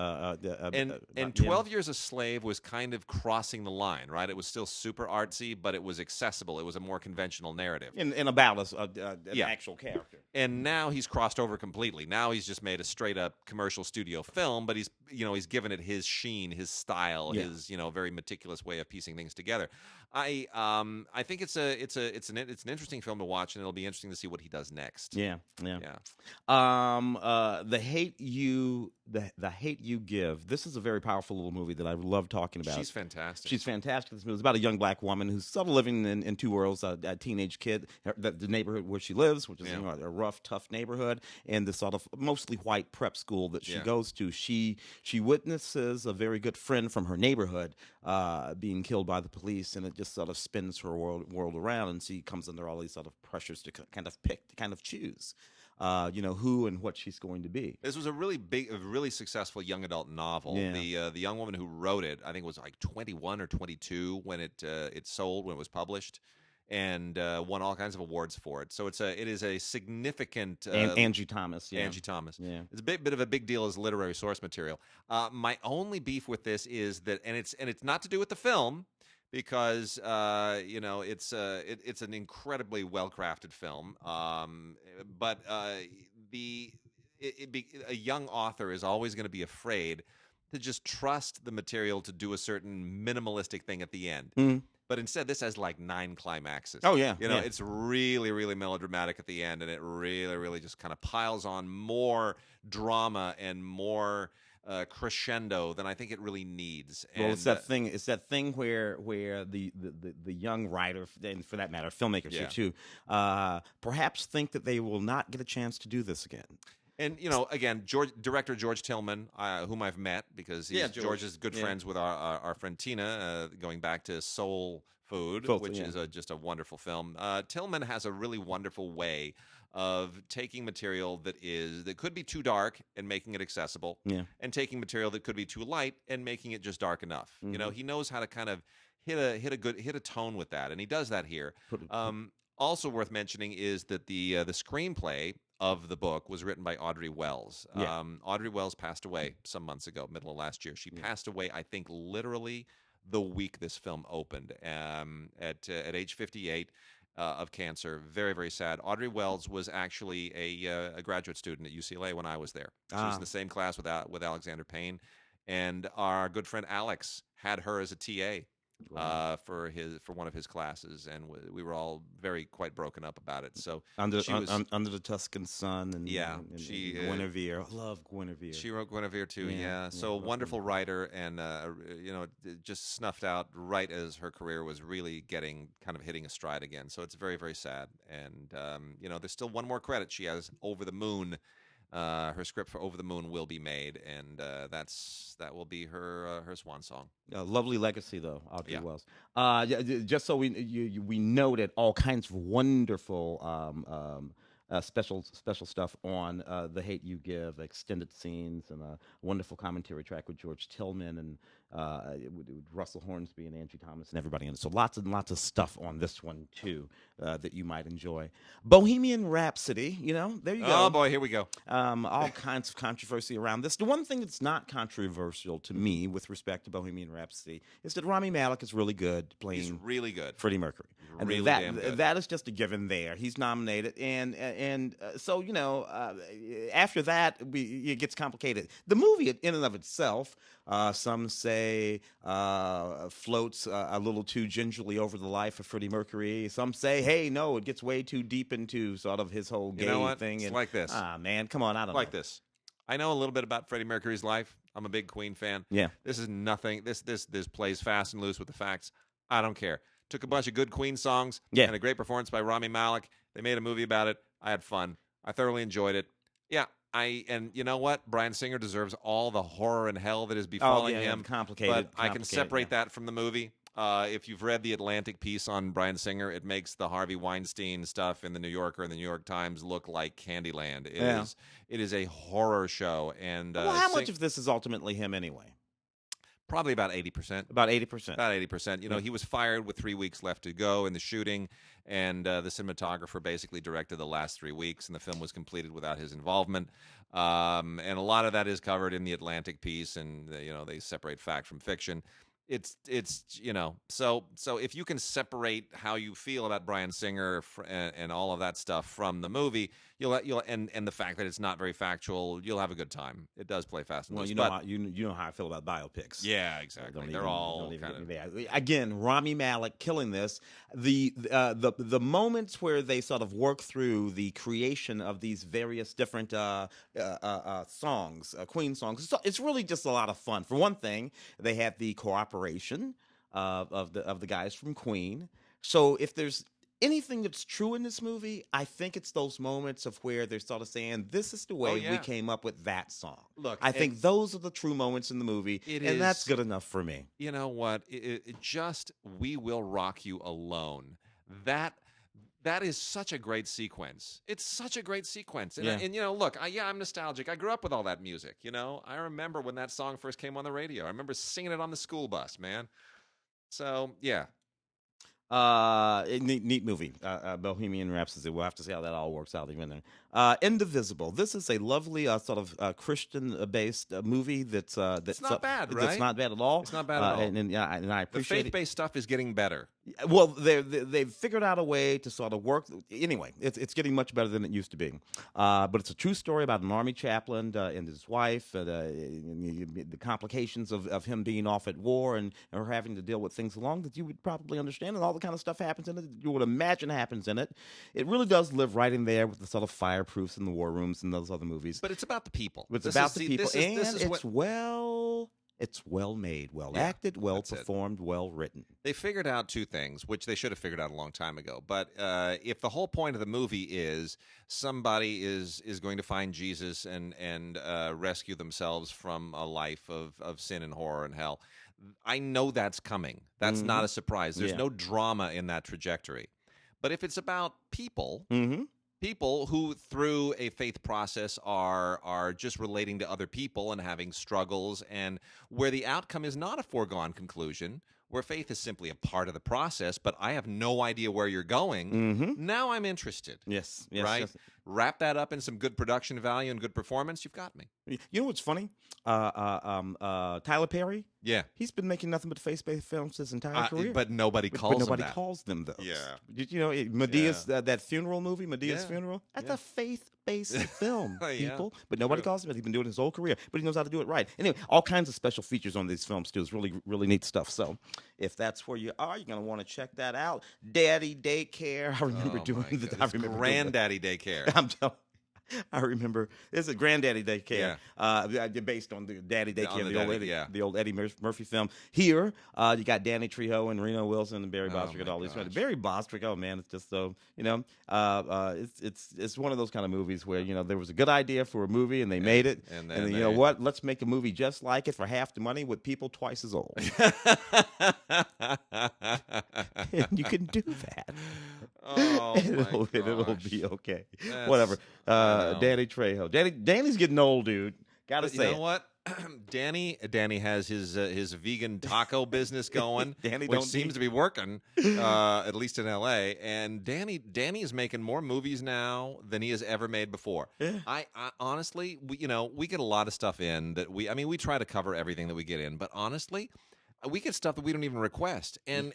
12 Years a Slave was kind of crossing the line, right? It was still super artsy, but it was accessible. It was a more conventional narrative. In about an actual character. And now he's crossed over completely. Now he's just made a straight up commercial studio film, but he's given it his sheen, his style, his very meticulous way of piecing things together. I think it's an interesting film to watch, and it'll be interesting to see what he does next. The Hate You Give. This is a very powerful little movie that I love talking about. She's fantastic. She's fantastic. This movie is about a young black woman who's sort of living in two worlds: a teenage kid, the neighborhood where she lives, which is a rough, tough neighborhood, and this sort of mostly white prep school that she goes to. She witnesses a very good friend from her neighborhood being killed by the police, and it just sort of spins her world around, and she comes under all these sort of pressures to kind of choose. Who and what she's going to be. This was a really successful young adult novel. The young woman who wrote it, I think, was like 21 or 22 when it sold, when it was published, and won all kinds of awards for it. So it is a significant Angie Thomas. Yeah. Angie Thomas. Yeah. It's a bit of a big deal as literary source material. My only beef with this is that, and it's not to do with the film, because it's an incredibly well crafted film, but a young author is always going to be afraid to just trust the material to do a certain minimalistic thing at the end. Mm. But instead, this has like 9 climaxes. Oh yeah, it's really, really melodramatic at the end, and it really, really just kind of piles on more drama and more crescendo than I think it really needs. Well, it's that thing. It's that thing where the young writer, and for that matter, filmmakers here too, perhaps think that they will not get a chance to do this again. And again, director George Tillman, whom I've met because George is good friends with our friend Tina, going back to Soul Food, which is just a wonderful film. Tillman has a really wonderful way of taking material that could be too dark and making it accessible, and taking material that could be too light and making it just dark enough. Mm-hmm. He knows how to kind of hit a tone with that, and he does that here. Also worth mentioning is that the screenplay of the book was written by Audrey Wells. Audrey Wells passed away some months ago, middle of last year. She passed away, I think, literally the week this film opened, at age 58 of cancer. Very, very sad. Audrey Wells was actually a graduate student at UCLA when I was there. She was in the same class with Alexander Payne, and our good friend Alex had her as a TA for one of his classes, and we were all quite broken up about it. So under the Tuscan Sun, and she Guinevere. I love Guinevere. She wrote Guinevere too. Yeah. So wonderful writer, and just snuffed out right as her career was really hitting a stride again. So it's very, very sad. And there's still one more credit she has. Over the Moon. Her script for Over the Moon will be made, and that will be her swan song. Lovely legacy, though, Audrey Wells. Just so we noted all kinds of wonderful special stuff on The Hate U Give, extended scenes, and a wonderful commentary track with George Tillman and with Russell Hornsby and Angie Thomas and everybody in it. So lots and lots of stuff on this one too that you might enjoy. Bohemian Rhapsody, there you go. Oh boy, here we go. All kinds of controversy around this. The one thing that's not controversial to me with respect to Bohemian Rhapsody is that Rami Malek is really good playing. He's really good. Freddie Mercury. And really damn good. That is just a given there. He's nominated, and so after that it gets complicated. The movie in and of itself, some say floats a little too gingerly over the life of Freddie Mercury. Some say, hey, no, it gets way too deep into sort of his whole gay thing. It's like this. Man, come on, I don't know. Like this. I know a little bit about Freddie Mercury's life. I'm a big Queen fan. Yeah. This is nothing. This plays fast and loose with the facts. I don't care. Took a bunch of good Queen songs and a great performance by Rami Malek. They made a movie about it. I had fun. I thoroughly enjoyed it. Yeah. And you know what? Bryan Singer deserves all the horror and hell that is befalling him. Complicated. But I can separate that from the movie. If you've read the Atlantic piece on Bryan Singer, it makes the Harvey Weinstein stuff in the New Yorker and the New York Times look like Candyland. It is a horror show. And how much of this is ultimately him anyway? Probably about 80%. About 80%. About 80%. He was fired with 3 weeks left to go in the shooting, and the cinematographer basically directed the last 3 weeks, and the film was completed without his involvement. And a lot of that is covered in the Atlantic piece, and they separate fact from fiction. It's so if you can separate how you feel about Bryan Singer and all of that stuff from the movie, you'll and the fact that it's not very factual, you'll have a good time. It does play fast and loose. You know how I feel about biopics. Yeah, exactly. They're all kind of again. Rami Malek killing this. The moments where they sort of work through the creation of these various different songs, Queen songs. It's really just a lot of fun. For one thing, they had the cooperation of the guys from Queen. So if there's anything that's true in this movie, I think it's those moments of where they're sort of saying, this is the way we came up with that song. Look, I think those are the true moments in the movie, and that's good enough for me. You know what? It just, We Will Rock You Alone. That is such a great sequence. It's such a great sequence. And look, I'm nostalgic. I grew up with all that music, I remember when that song first came on the radio. I remember singing it on the school bus, man. So, yeah. Neat movie, Bohemian Rhapsody. We'll have to see how that all works out even there. Indivisible. This is a lovely sort of Christian-based movie that's it's not bad, right? That's not bad at all. It's not bad at all. And I appreciate the faith-based stuff is getting better. Well, they've figured out a way to sort of work. Anyway, it's getting much better than it used to be. But it's a true story about an army chaplain and his wife, the complications of him being off at war and her having to deal with things along that you would probably understand, and all the kind of stuff happens in it that you would imagine happens in it. It really does live right in there with the sort of fireproofs and the war rooms and those other movies. But it's about the people. It's about the people, it's well made, well acted, well performed, well written. They figured out two things, which they should have figured out a long time ago. But if the whole point of the movie is somebody is going to find Jesus and rescue themselves from a life of sin and horror and hell, I know that's coming. That's not a surprise. There's no drama in that trajectory. But if it's about people... People who, through a faith process, are just relating to other people and having struggles, and where the outcome is not a foregone conclusion, where faith is simply a part of the process, but I have no idea where you're going. Now I'm interested. Yes. Right? Yes. wrap that up in some good production value and good performance, you've got me. You know what's funny? Tyler Perry. Yeah, he's been making nothing but faith-based films his entire career, but nobody calls them those. Yeah, you know, Medea's that funeral movie, Medea's funeral. That's a faith-based film, people. But nobody calls him. He's been doing it his whole career, but he knows how to do it right. Anyway, all kinds of special features on these films too. It's really, really neat stuff. So, if that's where you are, you're gonna want to check that out. Daddy Daycare. I remember doing the. I remember Granddaddy Daycare. I'm telling. I remember it's a Granddaddy Daycare, based on the Daddy Daycare, the old Eddie Murphy film. Here, you got Danny Trejo and Reno Wilson and Barry Bostwick and all these. Barry Bostwick, oh man, it's just so it's one of those kind of movies where there was a good idea for a movie and they made it, and then you know what? Let's make a movie just like it for half the money with people twice as old. And you can do that. Oh, it'll be okay. Whatever. Danny Trejo. Danny's getting old, dude. Gotta say, you know what? Danny has his vegan taco business going, which seems to be working, at least in L.A. And Danny is making more movies now than he has ever made before. Yeah. I honestly, we get a lot of stuff in that we try to cover everything that we get in, but honestly, we get stuff that we don't even request, and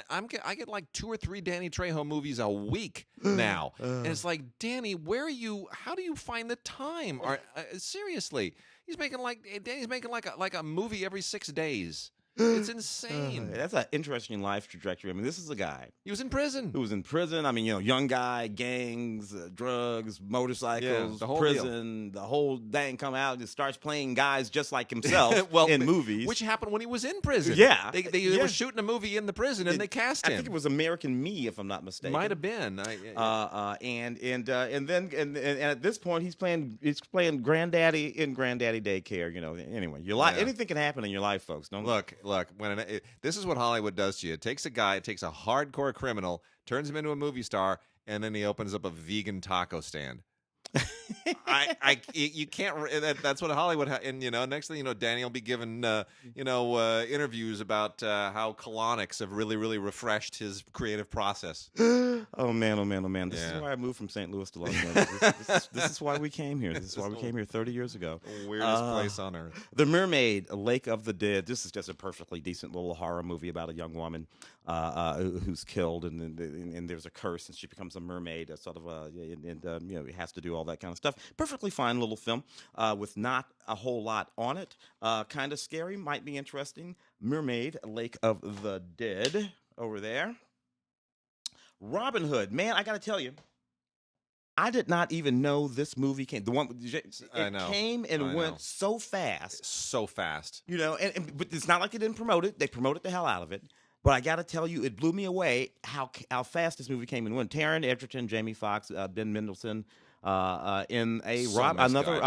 I get like 2 or 3 Danny Trejo movies a week now, and it's like, Danny, where are you? How do you find the time? Seriously, Danny's making like a movie every 6 days. It's insane. That's an interesting life trajectory. I mean, this is a guy. He was in prison. I mean, young guy, gangs, drugs, motorcycles, the whole prison, the whole dang come out and starts playing guys just like himself in movies. Which happened when he was in prison. Yeah. They were shooting a movie in the prison and they cast him. I think it was American Me, if I'm not mistaken. Might have been. And then at this point he's playing Granddaddy in Granddaddy Daycare. Anyway, anything can happen in your life, folks. Don't look. This is what Hollywood does to you. It takes a hardcore criminal, turns him into a movie star, and then he opens up a vegan taco stand. You can't. That's what Hollywood. And next thing you know, Danny will be given interviews about how colonics have really, really refreshed his creative process. Oh man! This is why I moved from St. Louis to Los Angeles. This is why we came here. This is why we came here 30 years ago. Weirdest place on earth. The Mermaid, Lake of the Dead. This is just a perfectly decent little horror movie about a young woman who's killed, and there's a curse, and she becomes a mermaid. Sort of it has to do all that kind of stuff. Perfectly fine little film with not a whole lot on it. Kind of scary, might be interesting. Mermaid, Lake of the Dead, over there. Robin Hood, man, I got to tell you, I did not even know this movie came. The one came and went so fast. So fast. But it's not like they didn't promote it. They promoted the hell out of it. But I got to tell you, it blew me away how fast this movie came and went. Taron Egerton, Jamie Foxx, Ben Mendelsohn, in another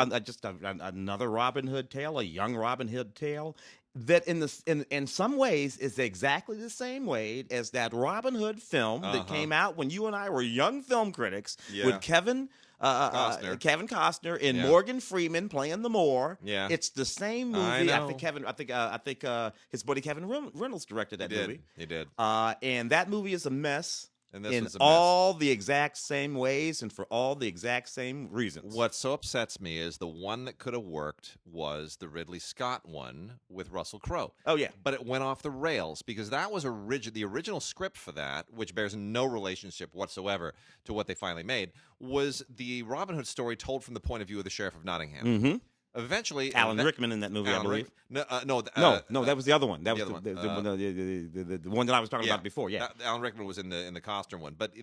Robin Hood tale, a young Robin Hood tale that in some ways is exactly the same way as that Robin Hood film that came out when you and I were young film critics with Kevin Costner and Morgan Freeman playing the Moor. Yeah, it's the same movie. I think his buddy Kevin Reynolds directed that movie. He did. And that movie is a mess. And this in was a all the exact same ways and for all the exact same reasons. What so upsets me is the one that could have worked was the Ridley Scott one with Russell Crowe. Oh, yeah. But it went off the rails because that was the original script for that, which bears no relationship whatsoever to what they finally made, was the Robin Hood story told from the point of view of the Sheriff of Nottingham. Mm-hmm. Eventually, Alan Rickman in that movie, I believe. No, that was the other one. That was the one that I was talking about before. Yeah, Alan Rickman was in the Costner one. But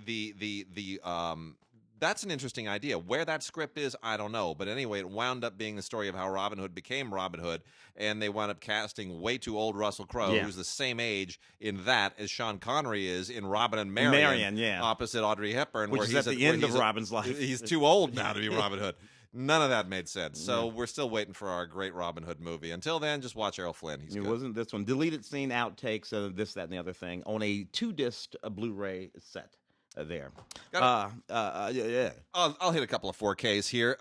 that's an interesting idea. Where that script is, I don't know. But anyway, it wound up being the story of how Robin Hood became Robin Hood, and they wound up casting way too old Russell Crowe, who's the same age in that as Sean Connery is in Robin and Marian, opposite Audrey Hepburn, which is at the end of Robin's life. He's too old now to be Robin Hood. None of that made sense. So we're still waiting for our great Robin Hood movie. Until then, just watch Errol Flynn. He's good. Wasn't this one. Deleted scene, outtakes, this, that, and the other thing on a 2-disc Blu-ray set there. I'll hit a couple of 4Ks here.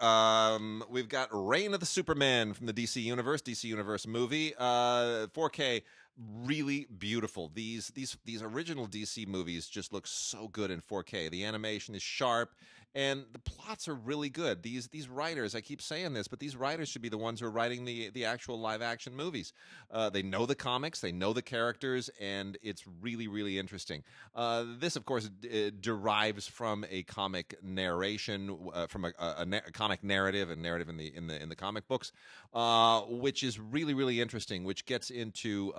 We've got Reign of the Superman from the DC Universe movie. 4K. Really beautiful. These original DC movies just look so good in 4K. The animation is sharp. and the plots are really good. These writers, I keep saying this, but these writers should be the ones who are writing the actual live action movies. They know the comics, they know the characters, and it's really, really interesting. This, of course, derives from a comic narration, from a comic narrative, and narrative in the comic books, which is really, really interesting. Which gets into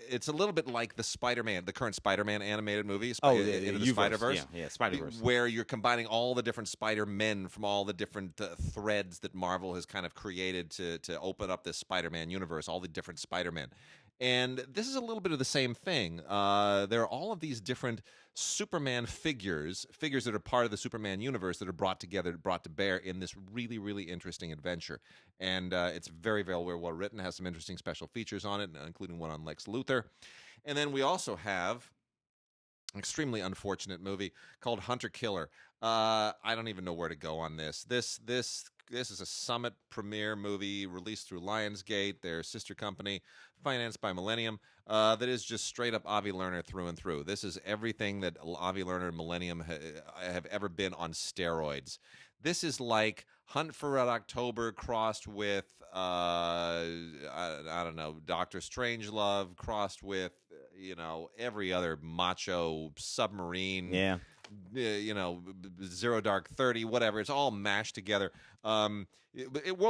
it's a little bit like the current Spider-Man animated movie, Into the Spider-Verse. Yeah, Spider-Verse. Where you're combining all the different Spider-Men from all the different threads that Marvel has kind of created to open up this Spider-Man universe, all the different Spider-Men. And this is a little bit of the same thing. There are all of these different Superman figures that are part of the Superman universe that are brought to bear in this really, really interesting adventure. And it's very, very well written, has some interesting special features on it, including one on Lex Luthor. And then we also have an extremely unfortunate movie called Hunter Killer. I don't even know where to go on this. This is a Summit premiere movie released through Lionsgate, their sister company, financed by Millennium, that is just straight up Avi Lerner through and through. This is everything that Avi Lerner and Millennium have ever been on steroids. This is like Hunt for Red October crossed with, I don't know, Doctor Strangelove crossed with, every other macho submarine. Yeah. Zero Dark 30, whatever. It's all mashed together. World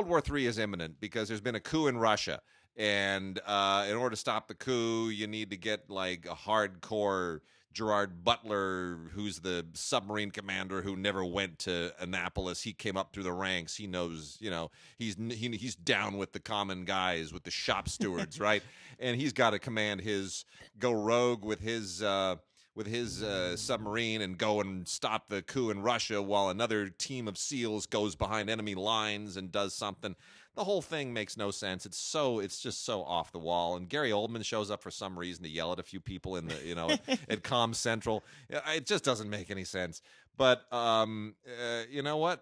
War III is imminent because there's been a coup in Russia. And in order to stop the coup, you need to get like a hardcore Gerard Butler, who's the submarine commander who never went to Annapolis. He came up through the ranks. He knows, he's down with the common guys, with the shop stewards, right? And he's got to go rogue with his submarine and go and stop the coup in Russia while another team of SEALs goes behind enemy lines and does something. The whole thing makes no sense. It's just so off the wall. And Gary Oldman shows up for some reason to yell at a few people in the at Com Central. It just doesn't make any sense. But you know what?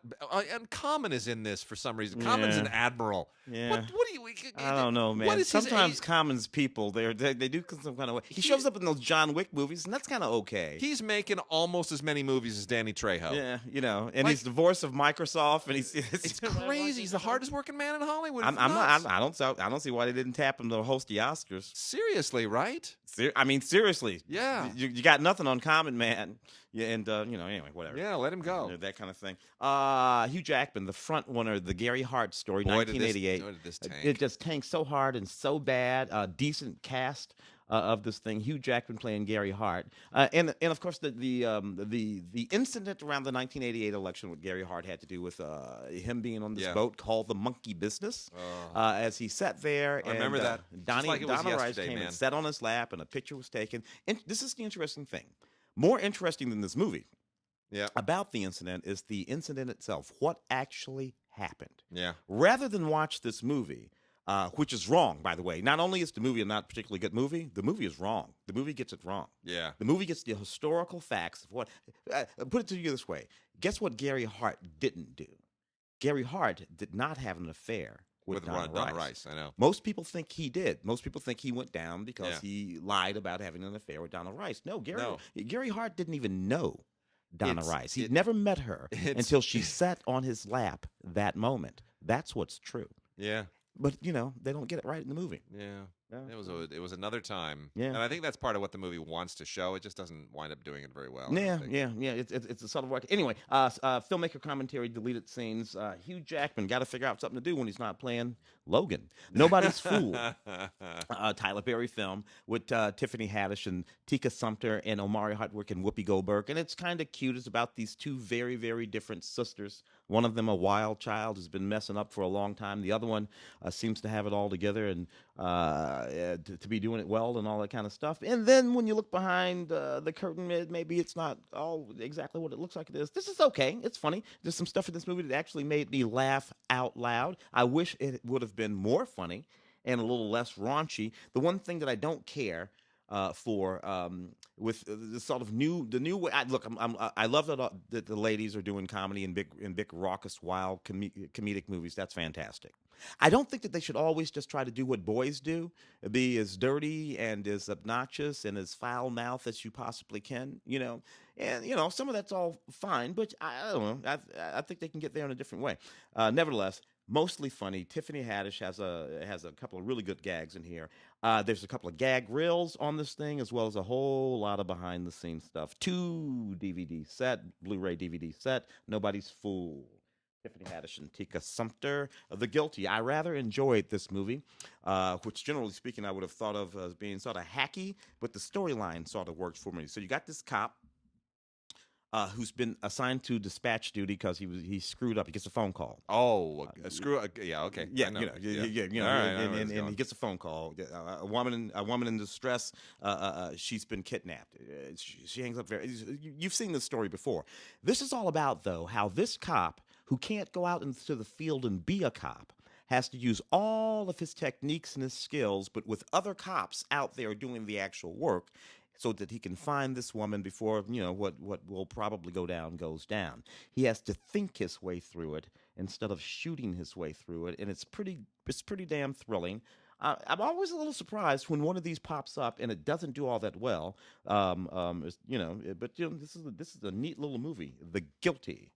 And Common is in this for some reason. Common's an admiral. Yeah. What do you? I don't know, man. Sometimes Common's people they do some kind of way. He shows up in those John Wick movies, and that's kind of okay. He's making almost as many movies as Danny Trejo. Yeah, and he's divorced of Microsoft, and it's crazy. He's the hardest working man in Hollywood. I don't see why they didn't tap him to host the Oscars. Seriously, right? Seriously. Yeah. You got nothing on Common, man. Yeah, and anyway, whatever. Yeah, let him go. That kind of thing. Hugh Jackman, the front runner, the Gary Hart story, 1988. Did this tank. It just tanked so hard and so bad. Decent cast of this thing. Hugh Jackman playing Gary Hart, and of course the incident around the 1988 election with Gary Hart had to do with him being on this boat called the Monkey Business. As he sat there, I remember that. Donna Rice came and sat on his lap, and a picture was taken. And this is the interesting thing. More interesting than this movie about the incident is the incident itself, what actually happened. Yeah. Rather than watch this movie, which is wrong, by the way. Not only is the movie a not particularly good movie, the movie is wrong. The movie gets it wrong. Yeah. The movie gets the historical facts of what... put it to you this way. Guess what Gary Hart didn't do? Gary Hart did not have an affair with Donna Rice. I know. Most people think he did. Most people think he went down because he lied about having an affair with Donna Rice. No, Gary Hart didn't even know Donna Rice. He'd never met her until she sat on his lap that moment. That's what's true. Yeah. But, they don't get it right in the movie. Yeah. It was another time. Yeah. And I think that's part of what the movie wants to show. It just doesn't wind up doing it very well. Yeah. It's a subtle work. Anyway, filmmaker commentary, deleted scenes. Hugh Jackman got to figure out something to do when he's not playing Logan. Nobody's Fool. Tyler Perry film with Tiffany Haddish and Tika Sumpter and Omari Hardwick and Whoopi Goldberg. And it's kind of cute. It's about these two very, very different sisters. One of them, a wild child, has been messing up for a long time. The other one seems to have it all together and to be doing it well and all that kind of stuff. And then when you look behind the curtain, maybe it's not all exactly what it looks like it is. This is okay. It's funny. There's some stuff in this movie that actually made me laugh out loud. I wish it would have been more funny and a little less raunchy. The one thing that I don't care for with the sort of new way. I love that the ladies are doing comedy in big raucous, wild comedic movies. That's fantastic. I don't think that they should always just try to do what boys do, be as dirty and as obnoxious and as foul-mouthed as you possibly can, And, some of that's all fine, but I don't know. I think they can get there in a different way. Nevertheless, mostly funny. Tiffany Haddish has a couple of really good gags in here. There's a couple of gag reels on this thing, as well as a whole lot of behind-the-scenes stuff. 2 DVD set, Blu-ray DVD set, Nobody's Fool. Tiffany Haddish and Tika Sumpter, The Guilty. I rather enjoyed this movie, which generally speaking I would have thought of as being sort of hacky, but the storyline sort of worked for me. So you got this cop who's been assigned to dispatch duty because he screwed up. He gets a phone call. Oh, yeah, okay. Yeah, and he gets a phone call. A woman in distress. She's been kidnapped. She hangs up You've seen this story before. This is all about, though, how this cop, who can't go out into the field and be a cop, has to use all of his techniques and his skills, but with other cops out there doing the actual work, so that he can find this woman before, what will probably go down goes down. He has to think his way through it instead of shooting his way through it, and it's pretty damn thrilling. I'm always a little surprised when one of these pops up and it doesn't do all that well. This is a neat little movie, The Guilty.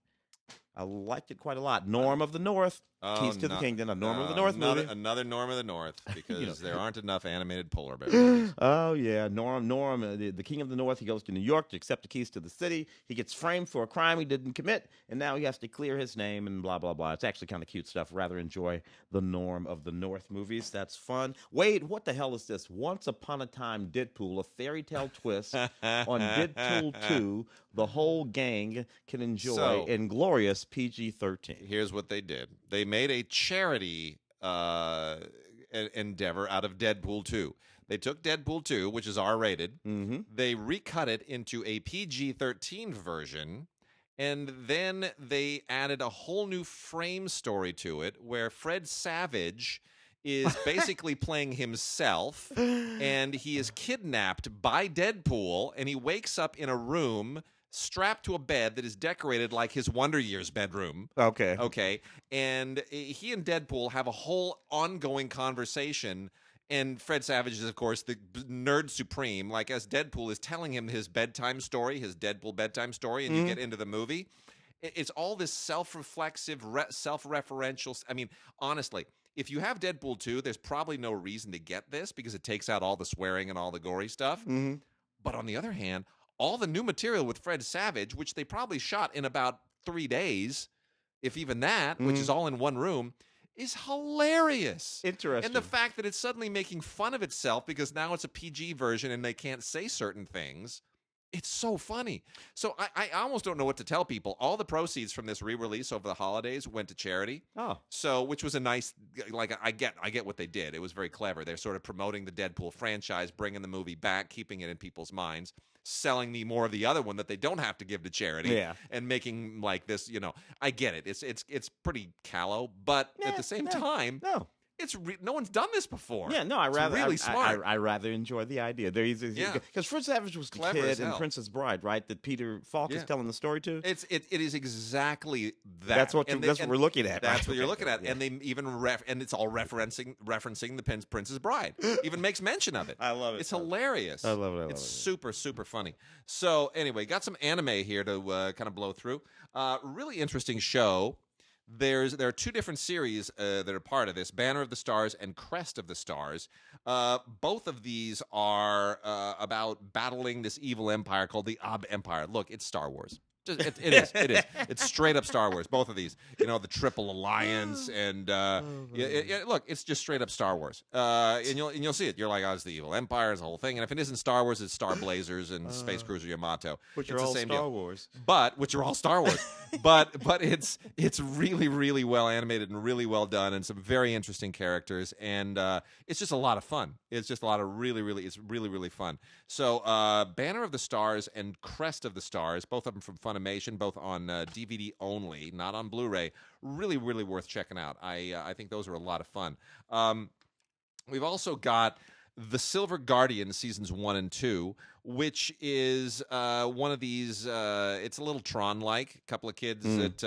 I liked it quite a lot. Norm of the North, Keys to the Kingdom, a Norm of the North movie. Another Norm of the North, because there aren't enough animated polar bear movies. Oh, yeah. Norm, the King of the North, he goes to New York to accept the keys to the city. He gets framed for a crime he didn't commit, and now he has to clear his name and blah, blah, blah. It's actually kind of cute stuff. Rather enjoy the Norm of the North movies. That's fun. Wade, what the hell is this? Once Upon a Time Deadpool, a fairy tale twist on Deadpool 2. The whole gang can enjoy in glorious PG-13. Here's what they did. They made a charity endeavor out of Deadpool 2. They took Deadpool 2, which is R-rated. Mm-hmm. They recut it into a PG-13 version, and then they added a whole new frame story to it where Fred Savage is basically playing himself, and he is kidnapped by Deadpool, and he wakes up in a room strapped to a bed that is decorated like his Wonder Years bedroom. Okay. And he and Deadpool have a whole ongoing conversation, and Fred Savage is, of course, the nerd supreme, like as Deadpool is telling him his bedtime story, his Deadpool bedtime story, and you get into the movie. It's all this self-reflexive, self-referential. I mean, honestly, if you have Deadpool 2, there's probably no reason to get this because it takes out all the swearing and all the gory stuff. Mm-hmm. But on the other hand, all the new material with Fred Savage, which they probably shot in about 3 days, if even that, which is all in one room, is hilarious. Interesting. And the fact that it's suddenly making fun of itself because now it's a PG version and they can't say certain things, it's so funny. So I almost don't know what to tell people. All the proceeds from this re-release over the holidays went to charity. Oh. So, which was a nice, I get what they did. It was very clever. They're sort of promoting the Deadpool franchise, bringing the movie back, keeping it in people's minds, selling me more of the other one that they don't have to give to charity, and making like this, I get it. It's pretty callow, but at the same time, no one's done this before. Yeah, no, smart. I rather enjoy the idea. Because Fred Savage was the kid in Princess Bride, right? That Peter Falk is telling the story to. It is exactly that. That's what we're looking at. That's what you're looking at, and they even and it's all referencing the Princess Bride. Even makes mention of it. I love it. It's hilarious. I love it. It's super funny. So anyway, got some anime here to kind of blow through. Really interesting show. There are 2 different series that are part of this, Banner of the Stars and Crest of the Stars. Both of these are about battling this evil empire called the Ob Empire. Look, it's Star Wars. It is. It's straight up Star Wars. Both of these, the Triple Alliance, and look, it's just straight up Star Wars. And you'll see it. You're like, it's the evil empire, it's the whole thing. And if it isn't Star Wars, it's Star Blazers and Space Cruiser Yamato. Which are all Star Wars. Which are all Star Wars. but it's really, really well animated and really well done, and some very interesting characters, and it's just a lot of fun. It's just a lot of it's really, really fun. So Banner of the Stars and Crest of the Stars, both of them from Funimation, both on DVD only, not on Blu-ray. Really, really worth checking out. I think those are a lot of fun. We've also got The Silver Guardian seasons 1 and 2, which is one of these. It's a little Tron-like. A couple of kids that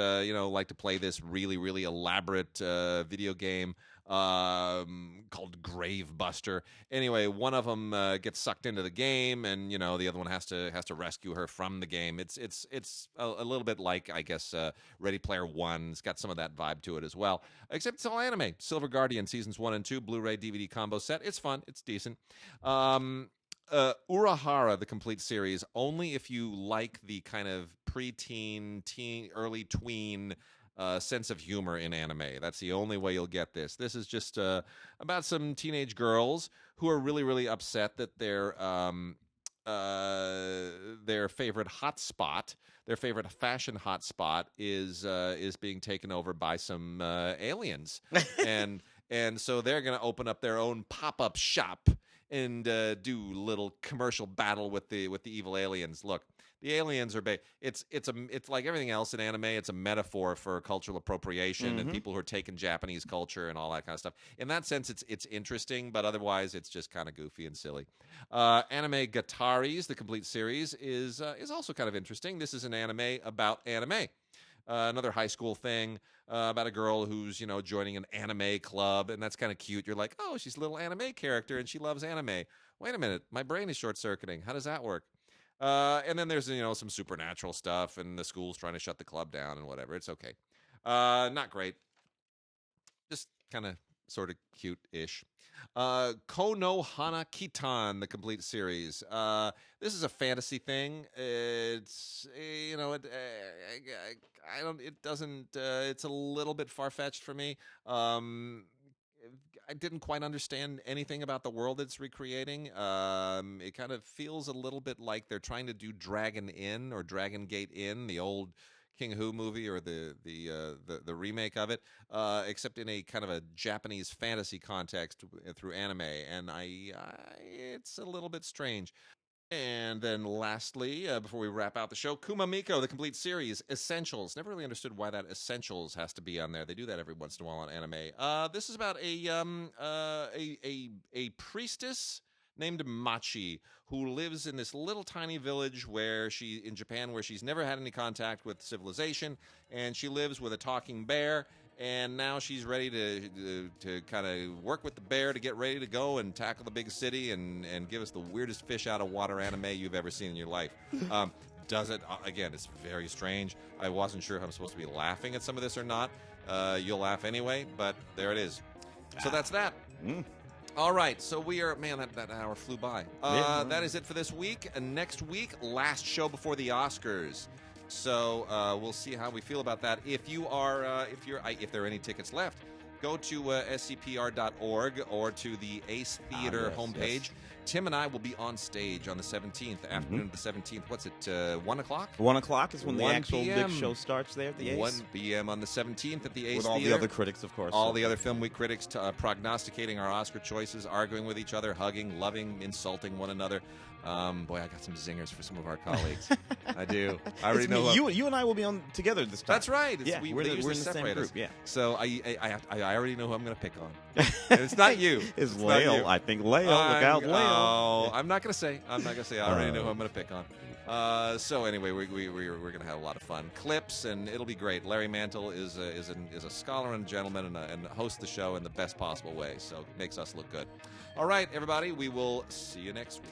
like to play this really, really elaborate video game called Gravebuster. Anyway, one of them gets sucked into the game, and the other one has to rescue her from the game. It's a little bit like, I guess, Ready Player One. It's got some of that vibe to it as well, except it's all anime. Silver Guardian seasons 1 and 2, Blu-ray DVD combo set. It's fun. It's decent. Urahara, the complete series, only if you like the kind of preteen, teen, early tween sense of humor in anime. That's the only way you'll get this. This is just about some teenage girls who are really, really upset that their favorite hotspot, their favorite fashion hotspot, is being taken over by some aliens, and so they're going to open up their own pop-up shop and do little commercial battle with the evil aliens. Look, the aliens are it's like everything else in anime. It's a metaphor for cultural appropriation and people who are taking Japanese culture and all that kind of stuff. In that sense, it's interesting, but otherwise, it's just kind of goofy and silly. Anime-Gataris, the complete series, is also kind of interesting. This is an anime about anime. Another high school thing about a girl who's joining an anime club, and that's kind of cute. You're like, oh, she's a little anime character and she loves anime. Wait a minute, my brain is short-circuiting. How does that work? And then there's some supernatural stuff, and the school's trying to shut the club down and whatever. It's okay. Not great. Just kind of sort of cute-ish. Konohgana Kitan, the complete series. This is a fantasy thing. It's it's a little bit far-fetched for me. I didn't quite understand anything about the world it's recreating. It kind of feels a little bit like they're trying to do Dragon Inn or Dragon Gate Inn, the old King Hu movie, or the remake of it, except in a kind of a Japanese fantasy context through anime, and it's a little bit strange. And then lastly, before we wrap out the show, Kumamiko, the complete series, Essentials. Never really understood why that Essentials has to be on there. They do that every once in a while on anime. This is about a priestess named Machi who lives in this little tiny village in Japan where she's never had any contact with civilization, and she lives with a talking bear. And now she's ready to kind of work with the bear to get ready to go and tackle the big city and give us the weirdest fish out of water anime you've ever seen in your life. Does it, again, it's very strange. I wasn't sure if I'm supposed to be laughing at some of this or not. You'll laugh anyway, but there it is. So that's that. All right, so we are, man, that hour flew by. That is it for this week. Next week, last show before the Oscars. So we'll see how we feel about that. If there are any tickets left, go to scpr.org or to the Ace Theater homepage. Yes. Tim and I will be on stage on the 17th, afternoon of the 17th. What's it, 1 o'clock? 1 o'clock is when the actual big show starts there at the Ace. 1 p.m. on the 17th at the Ace With all Theater. The other critics, of course. All the other Film Week critics prognosticating our Oscar choices, arguing with each other, hugging, loving, insulting one another. Boy, I got some zingers for some of our colleagues. I do. I already know. You and I will be on together this time. That's right. We're in the same group. Yeah. So I already know who I'm going to pick on. And it's not you. It's Leo. I think Leo. Look out, Leo. Oh, I'm not going to say. I already know who I'm going to pick on. So anyway, we're going to have a lot of fun. Clips, and it'll be great. Larry Mantle is a scholar and a gentleman and hosts the show in the best possible way. So it makes us look good. All right, everybody. We will see you next week.